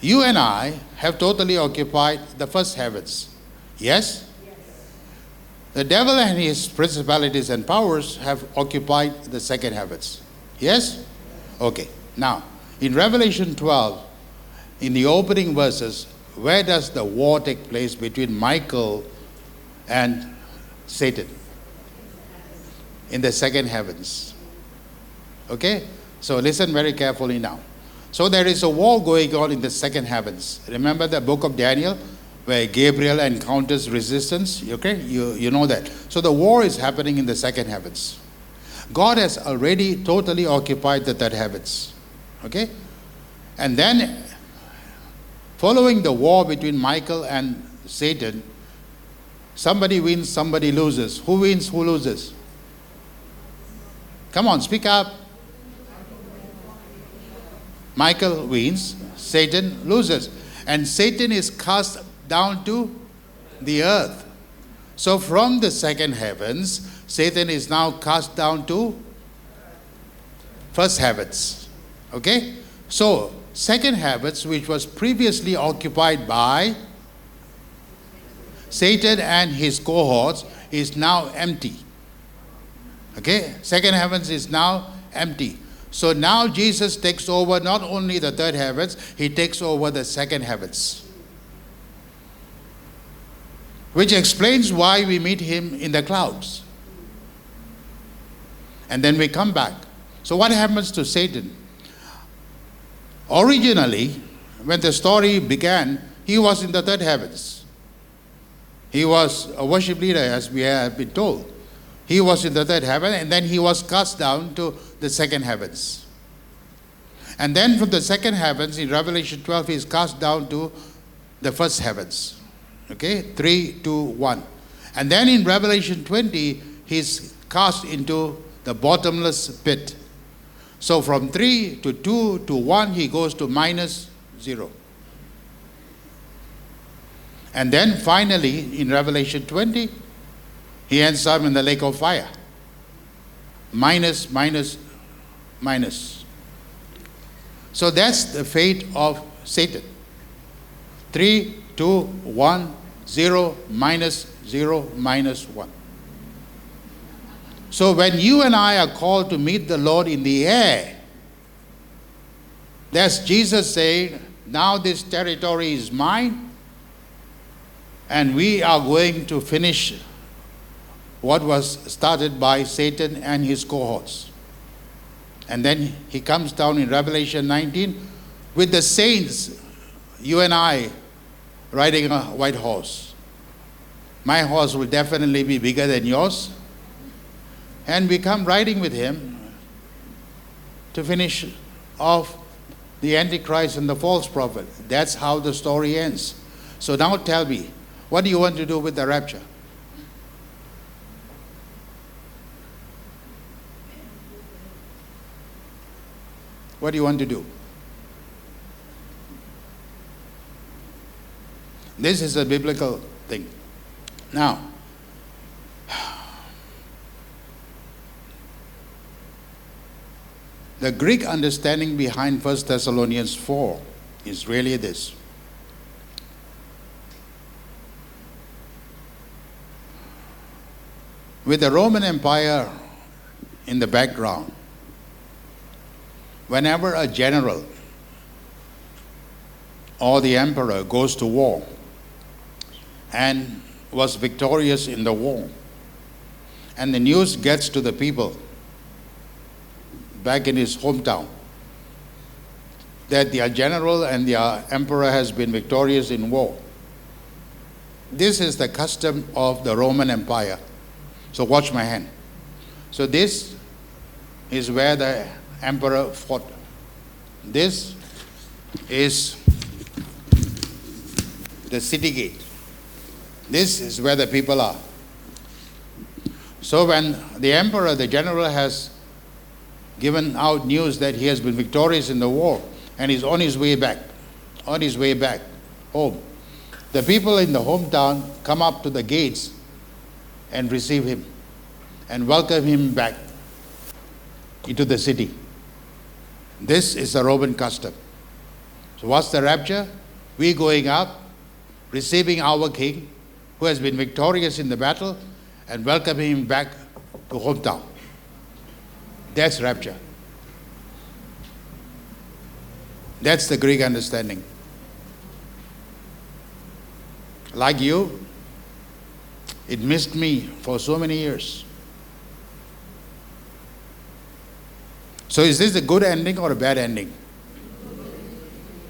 You and I have totally occupied the first heavens. Yes? The devil and his principalities and powers have occupied the second heavens. Yes? Okay. Now, in Revelation 12, in the opening verses, where does the war take place between Michael and Satan? In the second heavens. Okay? So listen very carefully now. So there is a war going on in the second heavens. Remember the book of Daniel, where Gabriel encounters resistance? Okay? You know that. So the war is happening in the second heavens. God has already totally occupied the third heavens. Okay? And then, following the war between Michael and Satan, somebody wins, somebody loses. Who wins, who loses? Come on, speak up. Michael wins, Satan loses. And Satan is cast down to the earth. So from the second heavens, Satan is now cast down to first heavens. Okay? So, second heavens, which was previously occupied by Satan and his cohorts, is now empty. Okay? Second heavens is now empty. So now Jesus takes over not only the third heavens, he takes over the second heavens. Which explains why we meet him in the clouds. And then we come back. So what happens to Satan? Originally, when the story began, he was in the third heavens. He was a worship leader, as we have been told. He was in the third heaven, and then he was cast down to the second heavens. And then from the second heavens, in Revelation 12, he is cast down to the first heavens. Okay? 3, 2, 1. And then in Revelation 20, he is cast into the bottomless pit. So from 3 to 2 to 1, he goes to -0. And then finally, in Revelation 20, he ends up in the lake of fire. Minus. So that's the fate of Satan. 3, 2, 1, 0, -0, -1. So when you and I are called to meet the Lord in the air, that's Jesus saying, now this territory is mine, and we are going to finish what was started by Satan and his cohorts. And then he comes down in Revelation 19 with the saints, you and I, riding a white horse. My horse will definitely be bigger than yours. And we come riding with him to finish off the Antichrist and the false prophet. That's how the story ends. So now tell me, what do you want to do with the rapture? What do you want to do? This is a biblical thing. Now, the Greek understanding behind 1 Thessalonians 4 is really this. With the Roman Empire in the background, whenever a general or the emperor goes to war and was victorious in the war, and the news gets to the people back in his hometown that the general and the emperor has been victorious in war. This is the custom of the Roman Empire. So watch my hand. So this is where the emperor fought. This is the city gate. This is where the people are. So when the emperor, the general, has given out news that he has been victorious in the war and he's on his way back home, the people in the hometown come up to the gates and receive him and welcome him back into the city. This is the Roman custom. So what's the rapture? We going up, receiving our king who has been victorious in the battle and welcoming him back to hometown. That's rapture. That's the Greek understanding. Like you, it missed me for so many years. So is this a good ending or a bad ending?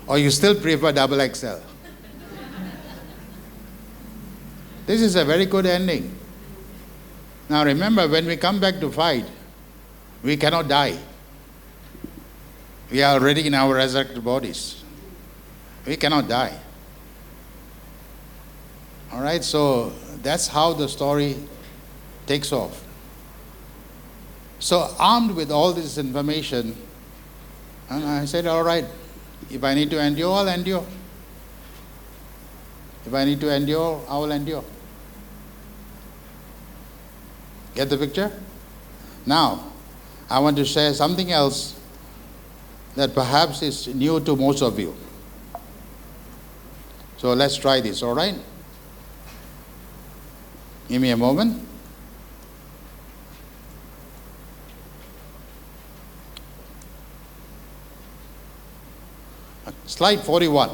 Or you still prefer double XL? This is a very good ending. Now remember, when we come back to fight, we cannot die. We are already in our resurrected bodies. We cannot die. All right, so that's how the story takes off. So armed with all this information, and I said, all right, if I need to endure, I'll endure. If I need to endure, I will endure. Get the picture? Now, I want to share something else that perhaps is new to most of you. So let's try this, all right? Give me a moment. Slide 41.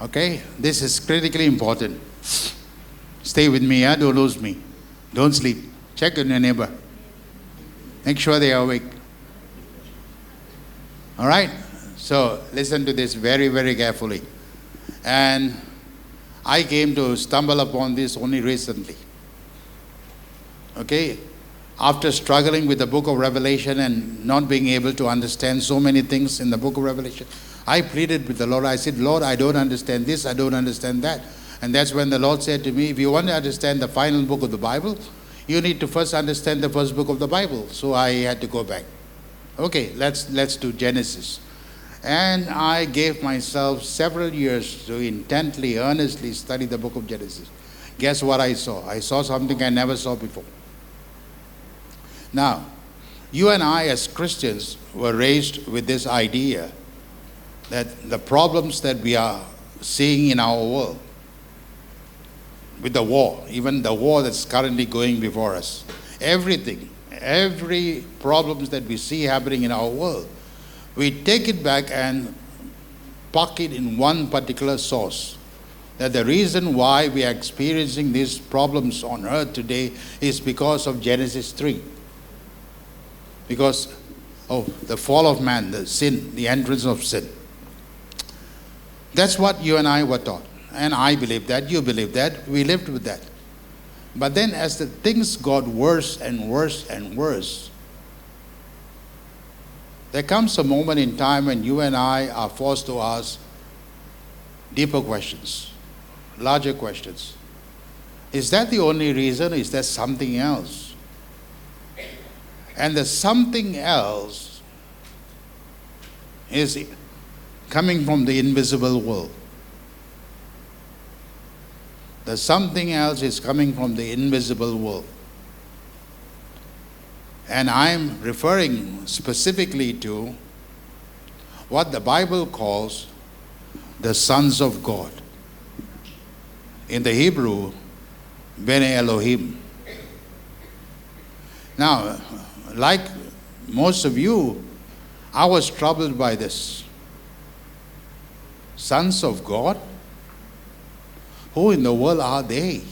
Okay, this is critically important. Stay with me, don't lose me. Don't sleep. Check on your neighbor. Make sure they are awake. All right? So listen to this very, very carefully. And I came to stumble upon this only recently. Okay? After struggling with the book of Revelation and not being able to understand so many things in the book of Revelation, I pleaded with the Lord. I said, Lord, I don't understand this, I don't understand that. And that's when the Lord said to me, if you want to understand the final book of the Bible, you need to first understand the first book of the Bible. So I had to go back. Okay, let's do Genesis. And I gave myself several years to intently, earnestly study the book of Genesis. Guess what I saw? I saw something I never saw before. Now, you and I as Christians were raised with this idea that the problems that we are seeing in our world, with the war, even the war that's currently going before us, everything, every problems that we see happening in our world, we take it back and park it in one particular source. That the reason why we are experiencing these problems on earth today is because of Genesis 3. Because of the fall of man, the sin, the entrance of sin. That's what you and I were taught. And I believe that, you believe that, we lived with that. But then as the things got worse and worse and worse, there comes a moment in time when you and I are forced to ask deeper questions, larger questions. Is that the only reason? Is there something else? And the something else is coming from the invisible world. The something else is coming from the invisible world. And I'm referring specifically to what the Bible calls the sons of God. In the Hebrew, Bene Elohim. Now, like most of you, I was troubled by this. Sons of God? Who in the world are they?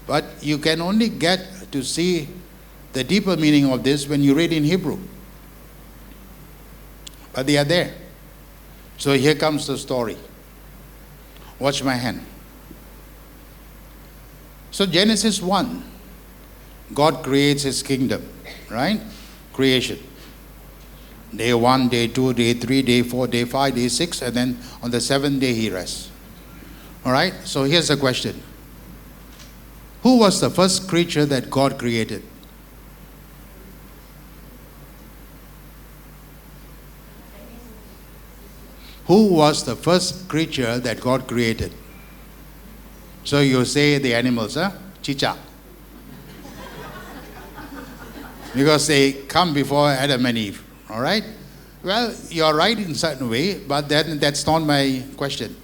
But you can only get to see the deeper meaning of this when you read in Hebrew. But they are there. So here comes the story. Watch my hand. So Genesis 1, God creates his kingdom, right? Creation. Day 1, day 2, day 3, day 4, day 5, day 6, and then on the 7th day he rests. All right? So here's the question. Who was the first creature that God created? Who was the first creature that God created? So you say the animals, huh? Chicha. Because they come before Adam and Eve. All right? Well, you're right in a certain way, but then that's not my question.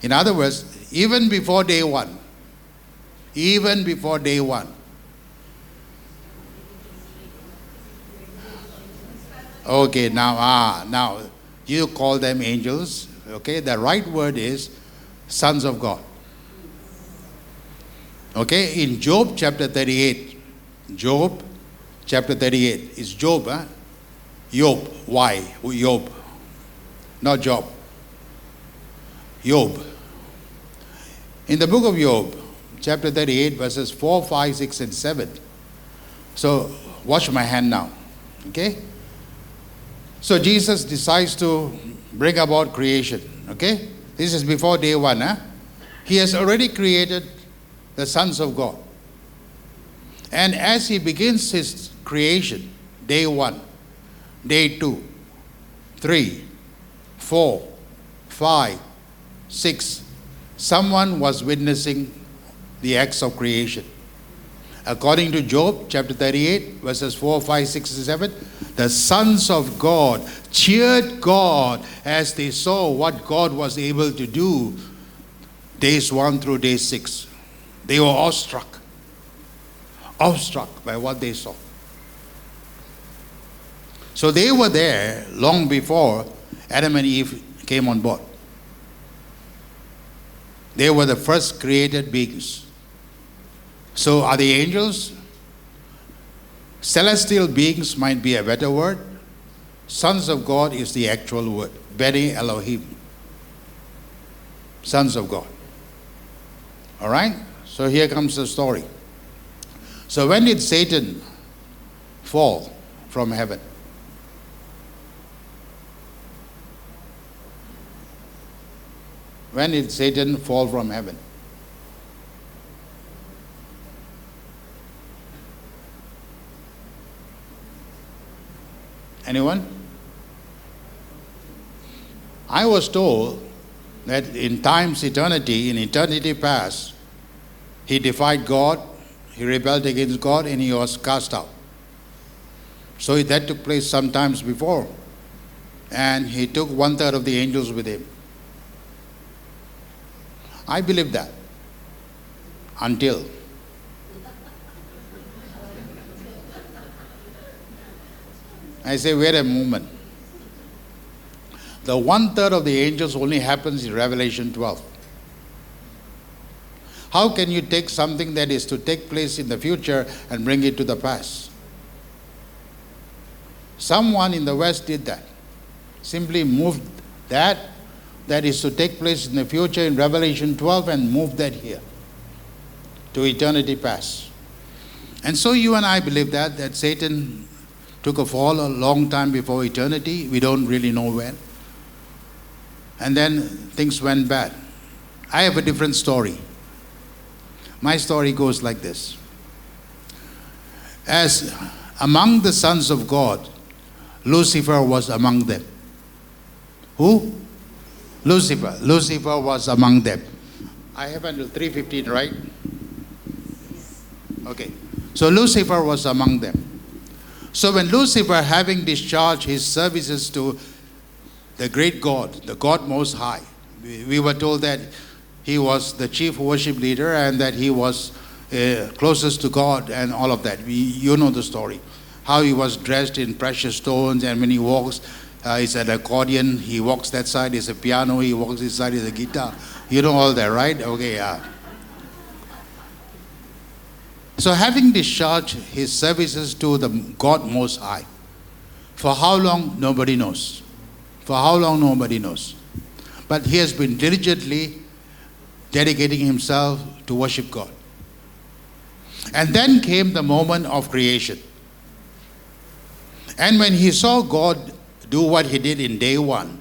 In other words, even before day 1, okay, now you call them angels, okay? The right word is sons of God. Okay, in Job chapter 38, Job chapter 38, is Job, huh? Job, why? Job, not Job. Job. In the book of Job, chapter 38, verses 4, 5, 6, and 7. So, watch my hand now, okay? So, Jesus decides to bring about creation, okay? This is before day 1, huh? He has already created the sons of God. And as he begins his creation, day 1, day 2, 3, 4, 5, 6, someone was witnessing the acts of creation. According to Job chapter 38, verses 4, 5, 6, and 7, the sons of God cheered God as they saw what God was able to do days 1 through day 6. They were awestruck by what they saw. So they were there long before Adam and Eve came on board. They were the first created beings. So are the angels? Celestial beings might be a better word. Sons of God is the actual word. Bene Elohim. Sons of God. All right? So here comes the story. So when did Satan fall from heaven? When did Satan fall from heaven? Anyone? I was told that in eternity past, he defied God, he rebelled against God, and he was cast out. So that took place sometimes before. And he took 1/3 of the angels with him. I believe that. Until. I say, wait a moment. The 1/3 of the angels only happens in Revelation 12. How can you take something that is to take place in the future and bring it to the past? Someone in the West did that. Simply moved that is to take place in the future in Revelation 12 and moved that here to eternity past. And so you and I believe that Satan took a fall a long time before eternity. We don't really know when. And then things went bad. I have a different story. My story goes like this. As among the sons of God, Lucifer was among them. Who? Lucifer. Lucifer was among them. I have until 3:15, right? Okay. So Lucifer was among them. So when Lucifer, having discharged his services to the great God, the God Most High, we were told that he was the chief worship leader and that he was closest to God and all of that. You know the story. How he was dressed in precious stones, and when he walks, it's an accordion. He walks that side, it's a piano. He walks this side, it's a guitar. You know all that, right? Okay, yeah. So having discharged his services to the God Most High, for how long, nobody knows. For how long, nobody knows. But he has been diligently dedicating himself to worship God. And then came the moment of creation. And when he saw God do what he did in day 1,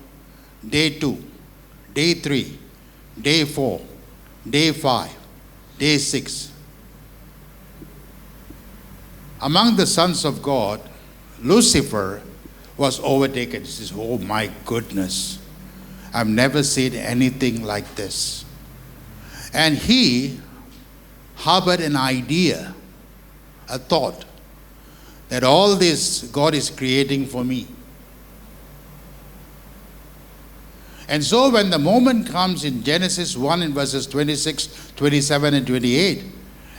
day 2, day 3, day 4, day 5, day 6, among the sons of God, Lucifer was overtaken. He says, oh my goodness, I've never seen anything like this. And he harbored an idea, a thought, that all this God is creating for me. And so when the moment comes in Genesis 1 in verses 26, 27 and 28,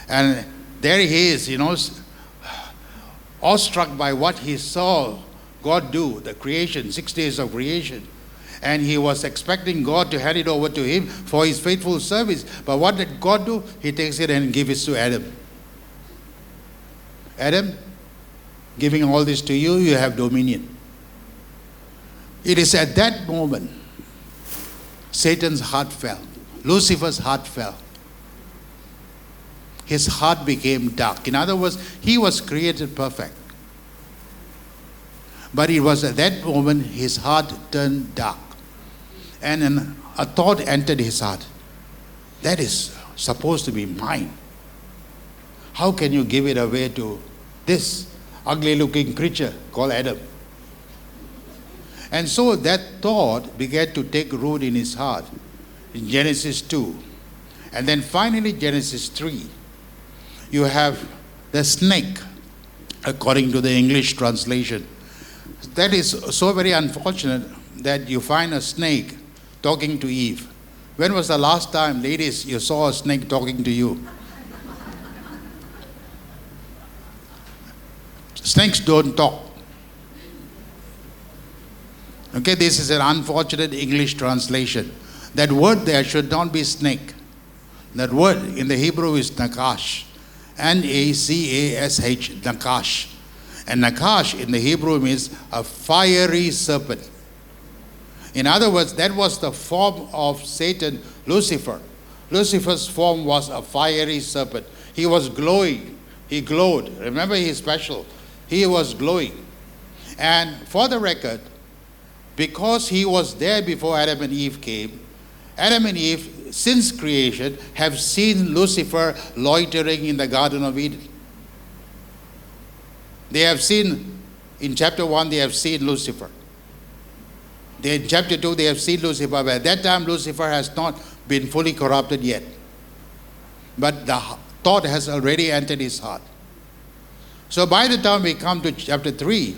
and there he is, awestruck by what he saw God do, the creation, 6 days of creation. And he was expecting God to hand it over to him for his faithful service. But what did God do? He takes it and gives it to Adam. Adam, giving all this to you, you have dominion. It is at that moment Satan's heart fell. Lucifer's heart fell. His heart became dark. In other words, he was created perfect. But it was at that moment his heart turned dark. And a thought entered his heart. That is supposed to be mine. How can you give it away to this ugly-looking creature called Adam? And so that thought began to take root in his heart in Genesis 2. And then finally Genesis 3. You have the snake, according to the English translation. That is so very unfortunate that you find a snake talking to Eve. When was the last time, ladies, you saw a snake talking to you? Snakes don't talk. Okay, this is an unfortunate English translation. That word there should not be snake. That word in the Hebrew is nakash. N-A-C-A-S-H, nakash. And nakash in the Hebrew means a fiery serpent. In other words, that was the form of Satan, Lucifer. Lucifer's form was a fiery serpent. He was glowing. He glowed. Remember, he's special. He was glowing. And for the record, because he was there before Adam and Eve came, Adam and Eve, since creation, have seen Lucifer loitering in the Garden of Eden. They have seen, in chapter 1, they have seen Lucifer. In chapter 2, they have seen Lucifer, but at that time, Lucifer has not been fully corrupted yet. But the thought has already entered his heart. So by the time we come to chapter 3,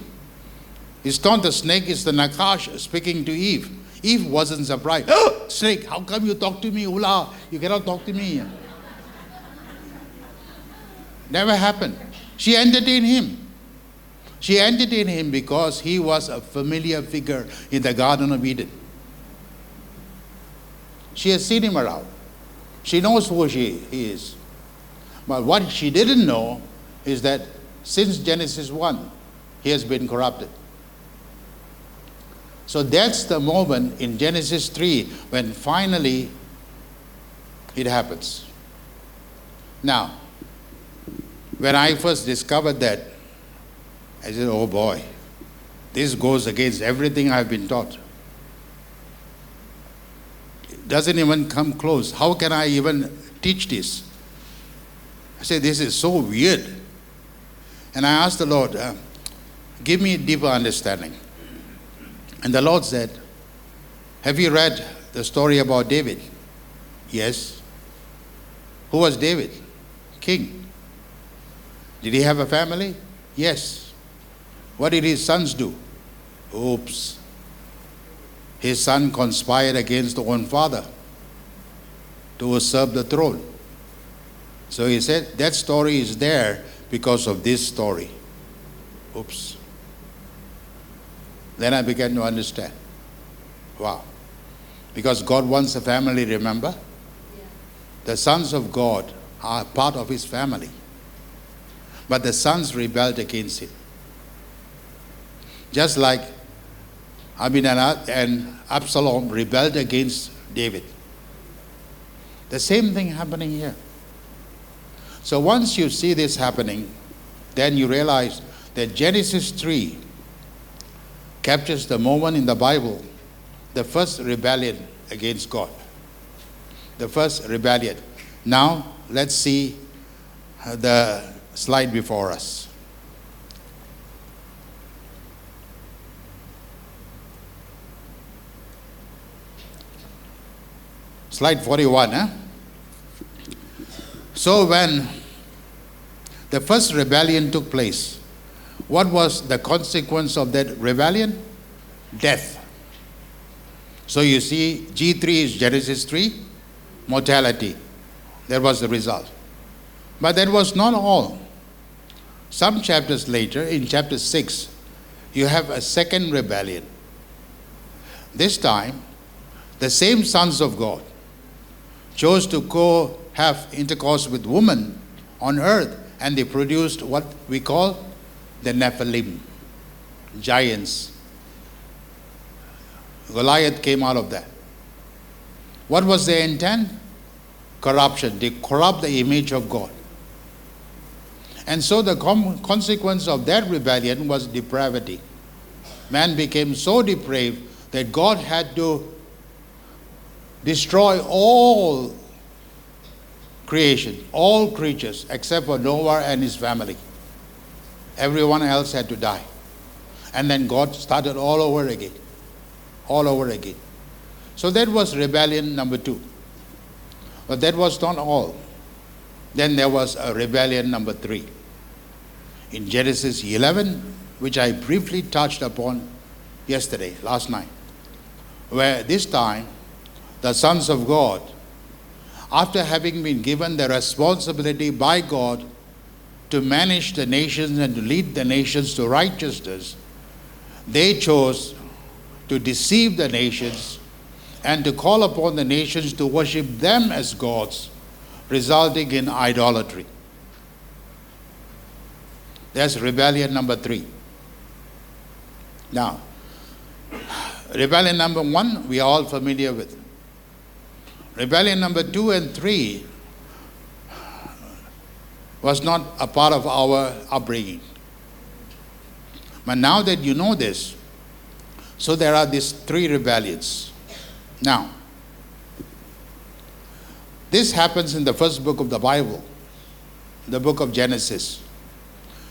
it's not the snake, it's the nakash speaking to Eve. Eve wasn't surprised. Oh, snake, how come you talk to me? Ula, you cannot talk to me. Never happened. She entertained him. She entertained him because he was a familiar figure in the Garden of Eden. She has seen him around. She knows who he is. But what she didn't know is that since Genesis 1, he has been corrupted. So that's the moment in Genesis 3 when finally it happens. Now, when I first discovered that, I said, oh boy, this goes against everything I've been taught. It doesn't even come close. How can I even teach this? I said, this is so weird. And I asked the Lord, give me a deeper understanding. And the Lord said, have you read the story about David? Yes. Who was David? King. Did he have a family? Yes. What did his sons do? Oops. His son conspired against the own father. to usurp the throne. So he said, that story is there because of this story. Oops. Then I began to understand. Wow. Because God wants a family, remember? Yeah. The sons of God are part of his family. But the sons rebelled against him. Just like Abinadab and Absalom rebelled against David. The same thing happening here. So once you see this happening, then you realize that Genesis 3 captures the moment in the Bible, the first rebellion against God. The first rebellion. Now, let's see the slide before us. Slide 41. So when the first rebellion took place, what was the consequence of that rebellion? Death. So you see, G3 is Genesis 3, mortality. That was the result. But that was not all. Some chapters later, in chapter 6, you have a second rebellion. This time, the same sons of God chose to have intercourse with women on earth, and they produced what we call the Nephilim, giants. Goliath came out of that. What was their intent? Corruption. They corrupt the image of God. And so the consequence of that rebellion was depravity. Man became so depraved that God had to destroy all creation, all creatures, except for Noah and his family. Everyone else had to die. And then God started all over again. All over again. So that was rebellion number 2. But that was not all. Then there was a rebellion number 3. In Genesis 11, which I briefly touched upon last night, where this time the sons of God, after having been given the responsibility by God to manage the nations and to lead the nations to righteousness, they chose to deceive the nations and to call upon the nations to worship them as gods, resulting in idolatry. That's rebellion number 3. Now, rebellion number 1, we are all familiar with. Rebellion number 2 and 3 was not a part of our upbringing. But now that you know this, so there are these 3 rebellions. Now, this happens in the first book of the Bible, the book of Genesis.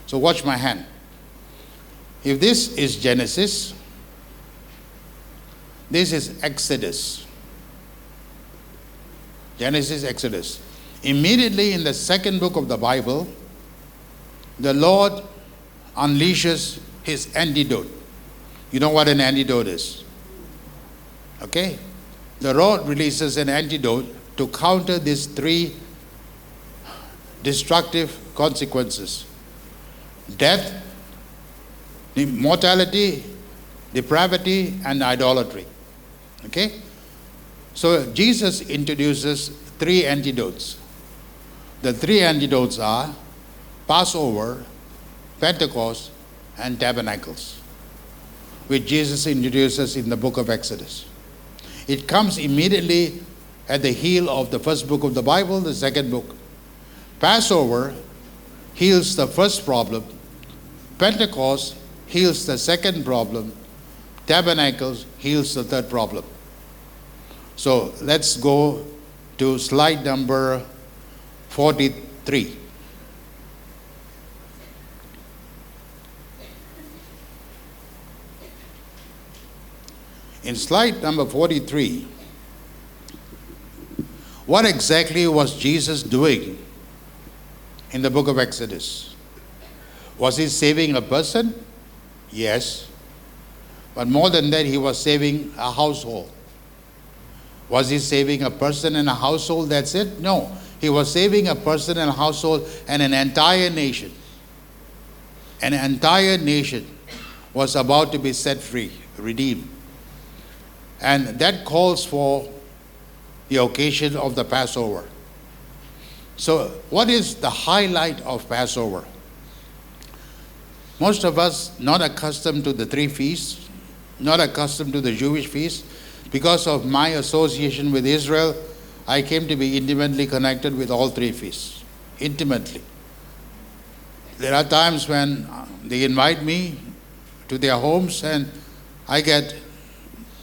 So watch my hand. If this is Genesis, this is Exodus. Genesis, Exodus. Immediately in the second book of the Bible, the Lord unleashes his antidote. You know what an antidote is? Okay? The Lord releases an antidote to counter these 3 destructive consequences: death, mortality, depravity, and idolatry. Okay? So Jesus introduces 3 antidotes. The 3 antidotes are Passover, Pentecost, and Tabernacles, which Jesus introduces in the book of Exodus. It comes immediately at the heel of the first book of the Bible, the second book. Passover heals the first problem. Pentecost heals the second problem. Tabernacles heals the third problem. So let's go to slide number 43. In slide number 43, what exactly was Jesus doing in the book of Exodus? Was he saving a person? Yes. But more than that, he was saving a household. Was he saving a person and a household? That's it? No. He was saving a person and a household and an entire nation. An entire nation was about to be set free, redeemed. And that calls for the occasion of the Passover. So, what is the highlight of Passover? Most of us not accustomed to the three feasts, not accustomed to the Jewish feasts. Because of my association with Israel, I came to be intimately connected with all three feasts. Intimately. There are times when they invite me to their homes and I get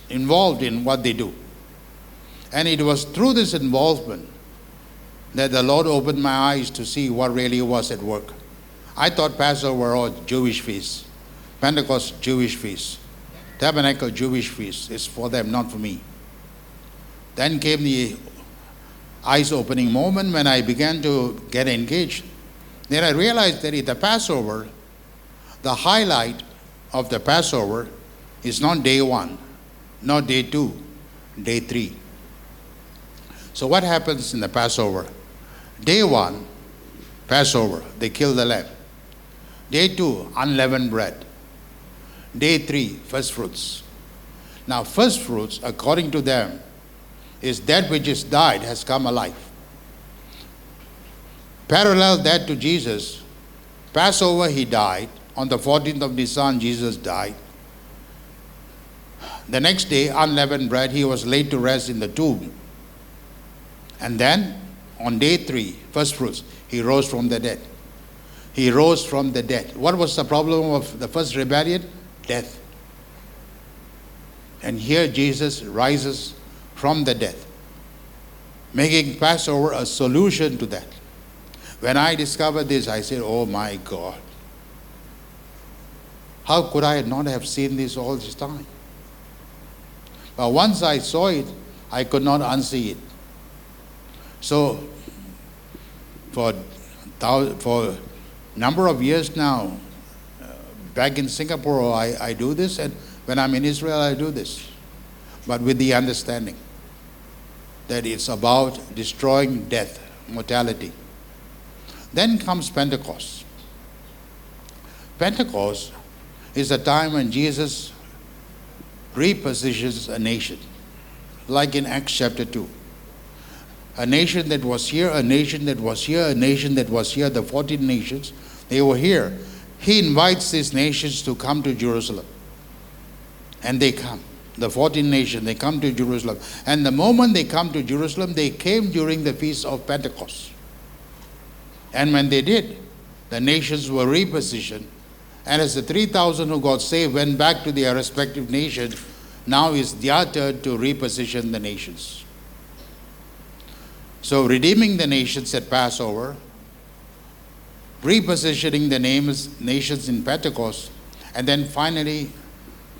involved in what they do. And it was through this involvement that the Lord opened my eyes to see what really was at work. I thought Passover or Jewish feasts, Pentecost Jewish feasts, Tabernacle Jewish feasts. It's for them, not for me. Then came the eyes-opening moment when I began to get engaged. Then I realized that in the Passover, the highlight of the Passover is not day 1, not day 2, day 3. So what happens in the Passover? Day 1, Passover, they kill the lamb. Day 2, unleavened bread. Day 3, first fruits. Now, first fruits, according to them, is that which is died has come alive. Parallel that to Jesus, Passover he died. On the 14th of Nisan, Jesus died. The next day, unleavened bread, he was laid to rest in the tomb. And then, on day 3, first fruits, he rose from the dead. He rose from the dead. What was the problem of the first rebellion? Death. And here Jesus rises from the dead, making Passover a solution to that. When I discovered this, I said, oh my God, how could I not have seen this all this time? But once I saw it, I could not unsee it. So, for a number of years now, back in Singapore, I do this, and when I'm in Israel, I do this. But with the understanding that it's about destroying death, mortality. Then comes Pentecost. Pentecost is a time when Jesus repositions a nation, like in Acts chapter 2. A nation that was here, a nation that was here, a nation that was here, the 14 nations, they were here. He invites these nations to come to Jerusalem. And they come. The 14 nations, they come to Jerusalem. And the moment they come to Jerusalem, they came during the Feast of Pentecost. And when they did, the nations were repositioned. And as the 3,000 who got saved went back to their respective nations, now is their turn to reposition the nations. So redeeming the nations at Passover, repositioning the nations in Pentecost, and then finally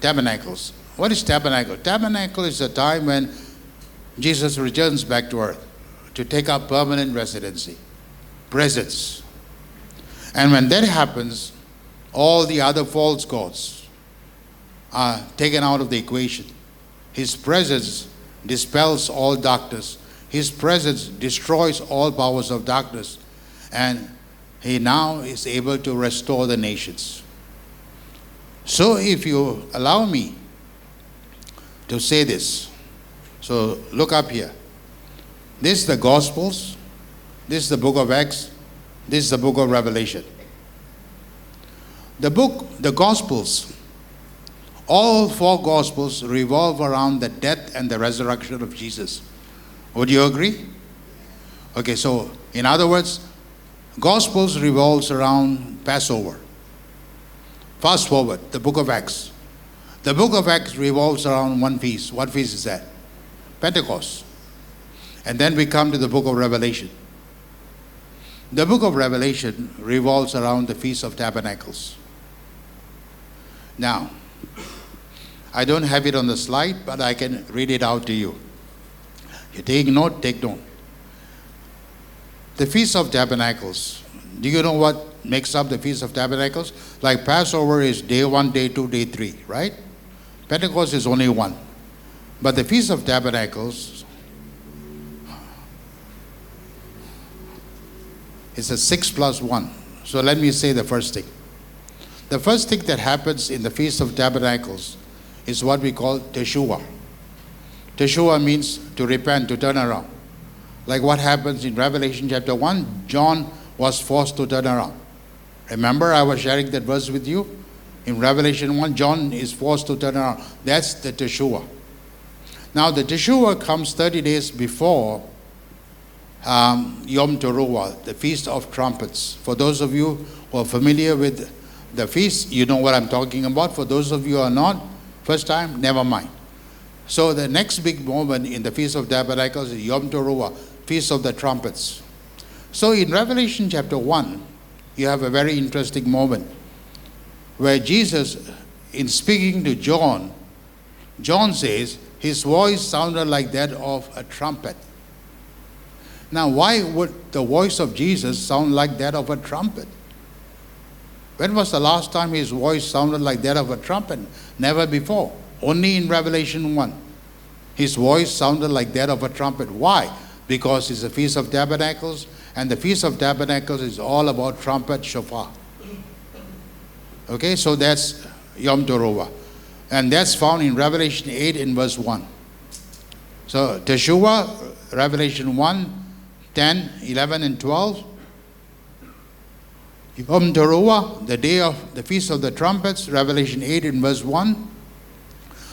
tabernacles. What is tabernacle? Tabernacle is a time when Jesus returns back to earth to take up permanent residency, presence. And when that happens, all the other false gods are taken out of the equation. His presence dispels all darkness. His presence destroys all powers of darkness. And he now is able to restore the nations. So if you allow me to say this, so look up here. This is the Gospels. This is the book of Acts. This is the book of Revelation. The Gospels, all 4 Gospels revolve around the death and the resurrection of Jesus. Would you agree? Okay, so in other words, Gospels revolves around Passover. Fast forward, the book of Acts. The book of Acts revolves around one feast. What feast is that? Pentecost. And then we come to the book of Revelation. The book of Revelation revolves around the Feast of Tabernacles. Now, I don't have it on the slide, but I can read it out to you. You take note, take note. The Feast of Tabernacles. Do you know what makes up the Feast of Tabernacles? Like Passover is day 1, day 2, day 3, right? Pentecost is only 1. But the Feast of Tabernacles It's a 6 plus 1. So let me say the first thing. The first thing that happens in the Feast of Tabernacles is what we call Teshuvah. Teshuvah means to repent, to turn around. Like what happens in Revelation chapter 1, John was forced to turn around. Remember, I was sharing that verse with you? In Revelation 1, John is forced to turn around. That's the Teshuvah. Now, the Teshuvah comes 30 days before Yom Teruah, the Feast of Trumpets. For those of you who are familiar with the feast, you know what I'm talking about. For those of you who are not, first time, never mind. So the next big moment in the Feast of Tabernacles is Yom Teruah, Feast of the Trumpets. So in Revelation chapter 1, you have a very interesting moment where Jesus, in speaking to John, John says his voice sounded like that of a trumpet. Now, why would the voice of Jesus sound like that of a trumpet? When was the last time his voice sounded like that of a trumpet? Never before. Only in Revelation 1. His voice sounded like that of a trumpet. Why? Because it's a Feast of Tabernacles, and the Feast of Tabernacles is all about trumpet, shofar. Okay, so that's Yom Teruah. And that's found in Revelation 8 in verse 1. So Teshuvah, Revelation 1, 10, 11, and 12. Yom Teruah, the day of the Feast of the Trumpets, Revelation 8 in verse 1,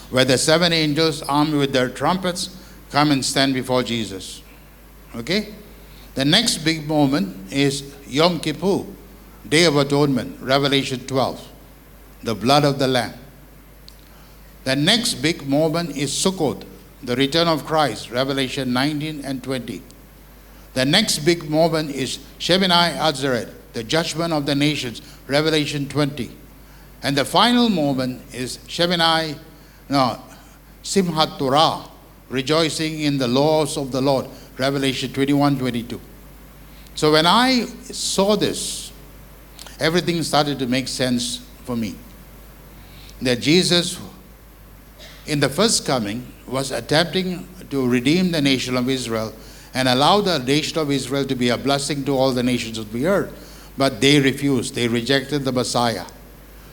where the 7 angels armed with their trumpets come and stand before Jesus. Okay? The next big moment is Yom Kippur, Day of Atonement, Revelation 12, the blood of the Lamb. The next big moment is Sukkot, the return of Christ, Revelation 19 and 20. The next big moment is Sheminah Atzeret, the judgment of the nations, Revelation 20. And the final moment is Simchat Torah, rejoicing in the laws of the Lord, Revelation 21, 22. So when I saw this, everything started to make sense for me. That Jesus, in the first coming, was attempting to redeem the nation of Israel and allow the nation of Israel to be a blessing to all the nations of the earth. But they refused. They rejected the Messiah.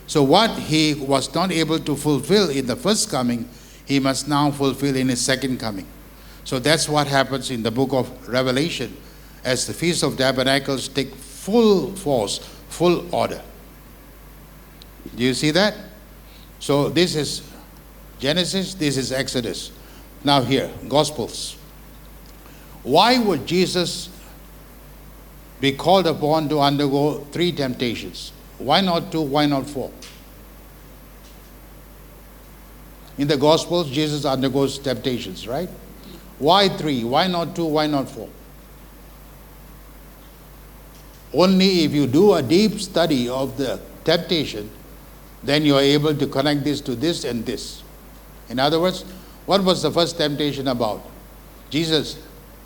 So what he was not able to fulfill in the first coming, he must now fulfill in his second coming. So that's what happens in the book of Revelation as the Feast of Tabernacles take full force, full order. Do you see that? So this is Genesis, this is Exodus. Now here, Gospels. Why would Jesus be called upon to undergo 3 temptations? Why not 2? Why not 4? In the Gospels, Jesus undergoes temptations, right? Why 3? Why not 2? Why not 4? Only if you do a deep study of the temptation, then you are able to connect this to this and this. In other words, what was the first temptation about? Jesus,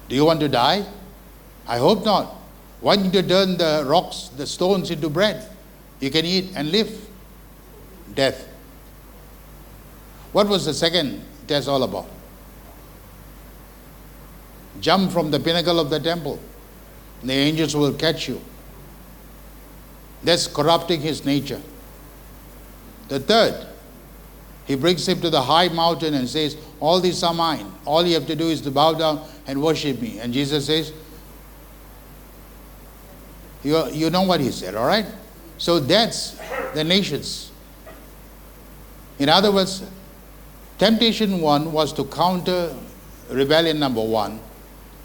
do you want to die? I hope not. Why don't you turn the rocks, the stones into bread? You can eat and live. Death. What was the second test all about? Jump from the pinnacle of the temple. The angels will catch you. That's corrupting his nature. The third, he brings him to the high mountain and says, all these are mine. All you have to do is to bow down and worship me. And Jesus says, you know what he said, all right? So that's the nations. In other words, temptation 1 was to counter rebellion number 1.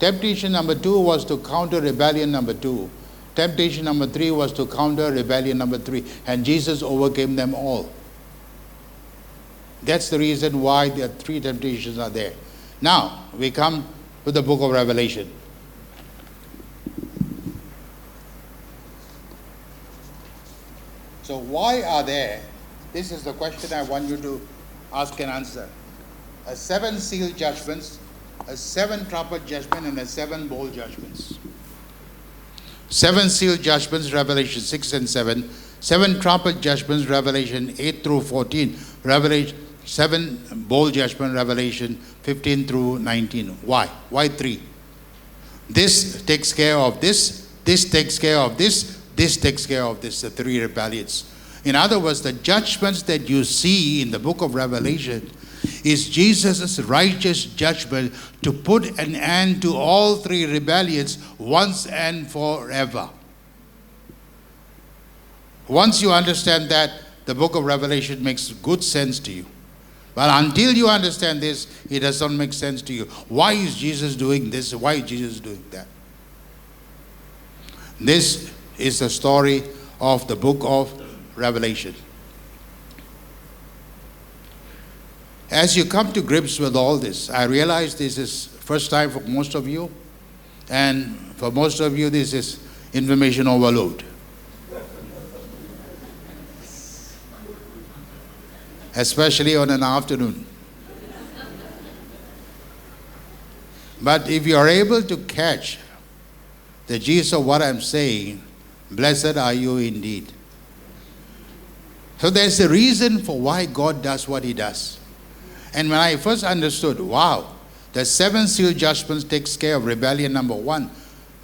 Temptation number 2 was to counter rebellion number 2. Temptation number 3 was to counter rebellion number 3. And Jesus overcame them all. That's the reason why the 3 temptations are there. Now, we come to the book of Revelation. So why are there, this is the question I want you to ask and answer. 7 seal judgments, 7 trumpet judgment, and 7 bowl judgments. 7 seal judgments, Revelation 6 and 7. 7 trumpet judgments, Revelation 8 through 14. Revelation 7 bowl judgment, Revelation 15 through 19. Why? Why 3? This takes care of this this takes care of this takes care of this, the three rebellions. In other words, the judgments that you see in the book of Revelation is Jesus' righteous judgment to put an end to all three rebellions once and forever. Once you understand that, the book of Revelation makes good sense to you. But until you understand this, it does not make sense to you. Why is Jesus doing this? Why is Jesus doing that? This is the story of the book of Revelation. As you come to grips with all this, I realize this is first time for most of you, and for most of you this is information overload. Especially on an afternoon. But if you are able to catch the gist of what I'm saying, blessed are you indeed. So there's a reason for why God does what he does. And when I first understood, wow, the 7 seal judgments takes care of rebellion number 1.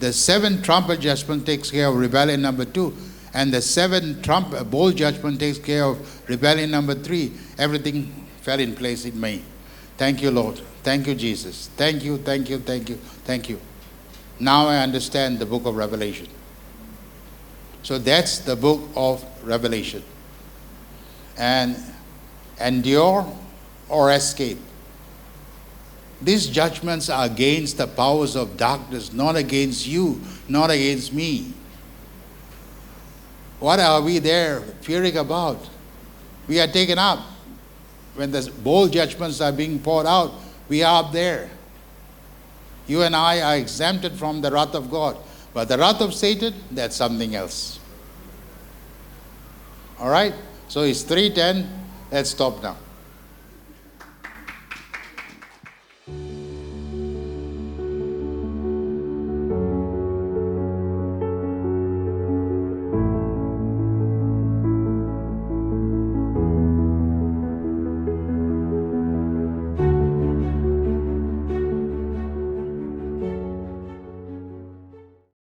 The 7 trumpet judgment takes care of rebellion number 2. And the 7 bowl judgment takes care of rebellion number 3. Everything fell in place in me. Thank you, Lord. Thank you, Jesus. Thank you, thank you, thank you, thank you. Now I understand the book of Revelation. So that's the book of Revelation. And endure or escape. These judgments are against the powers of darkness, not against you, not against me. What are we there fearing about? We are taken up. When the bowl judgments are being poured out, we are up there. You and I are exempted from the wrath of God. But the wrath of Satan, that's something else. All right? So it's 3:10. Let's stop now.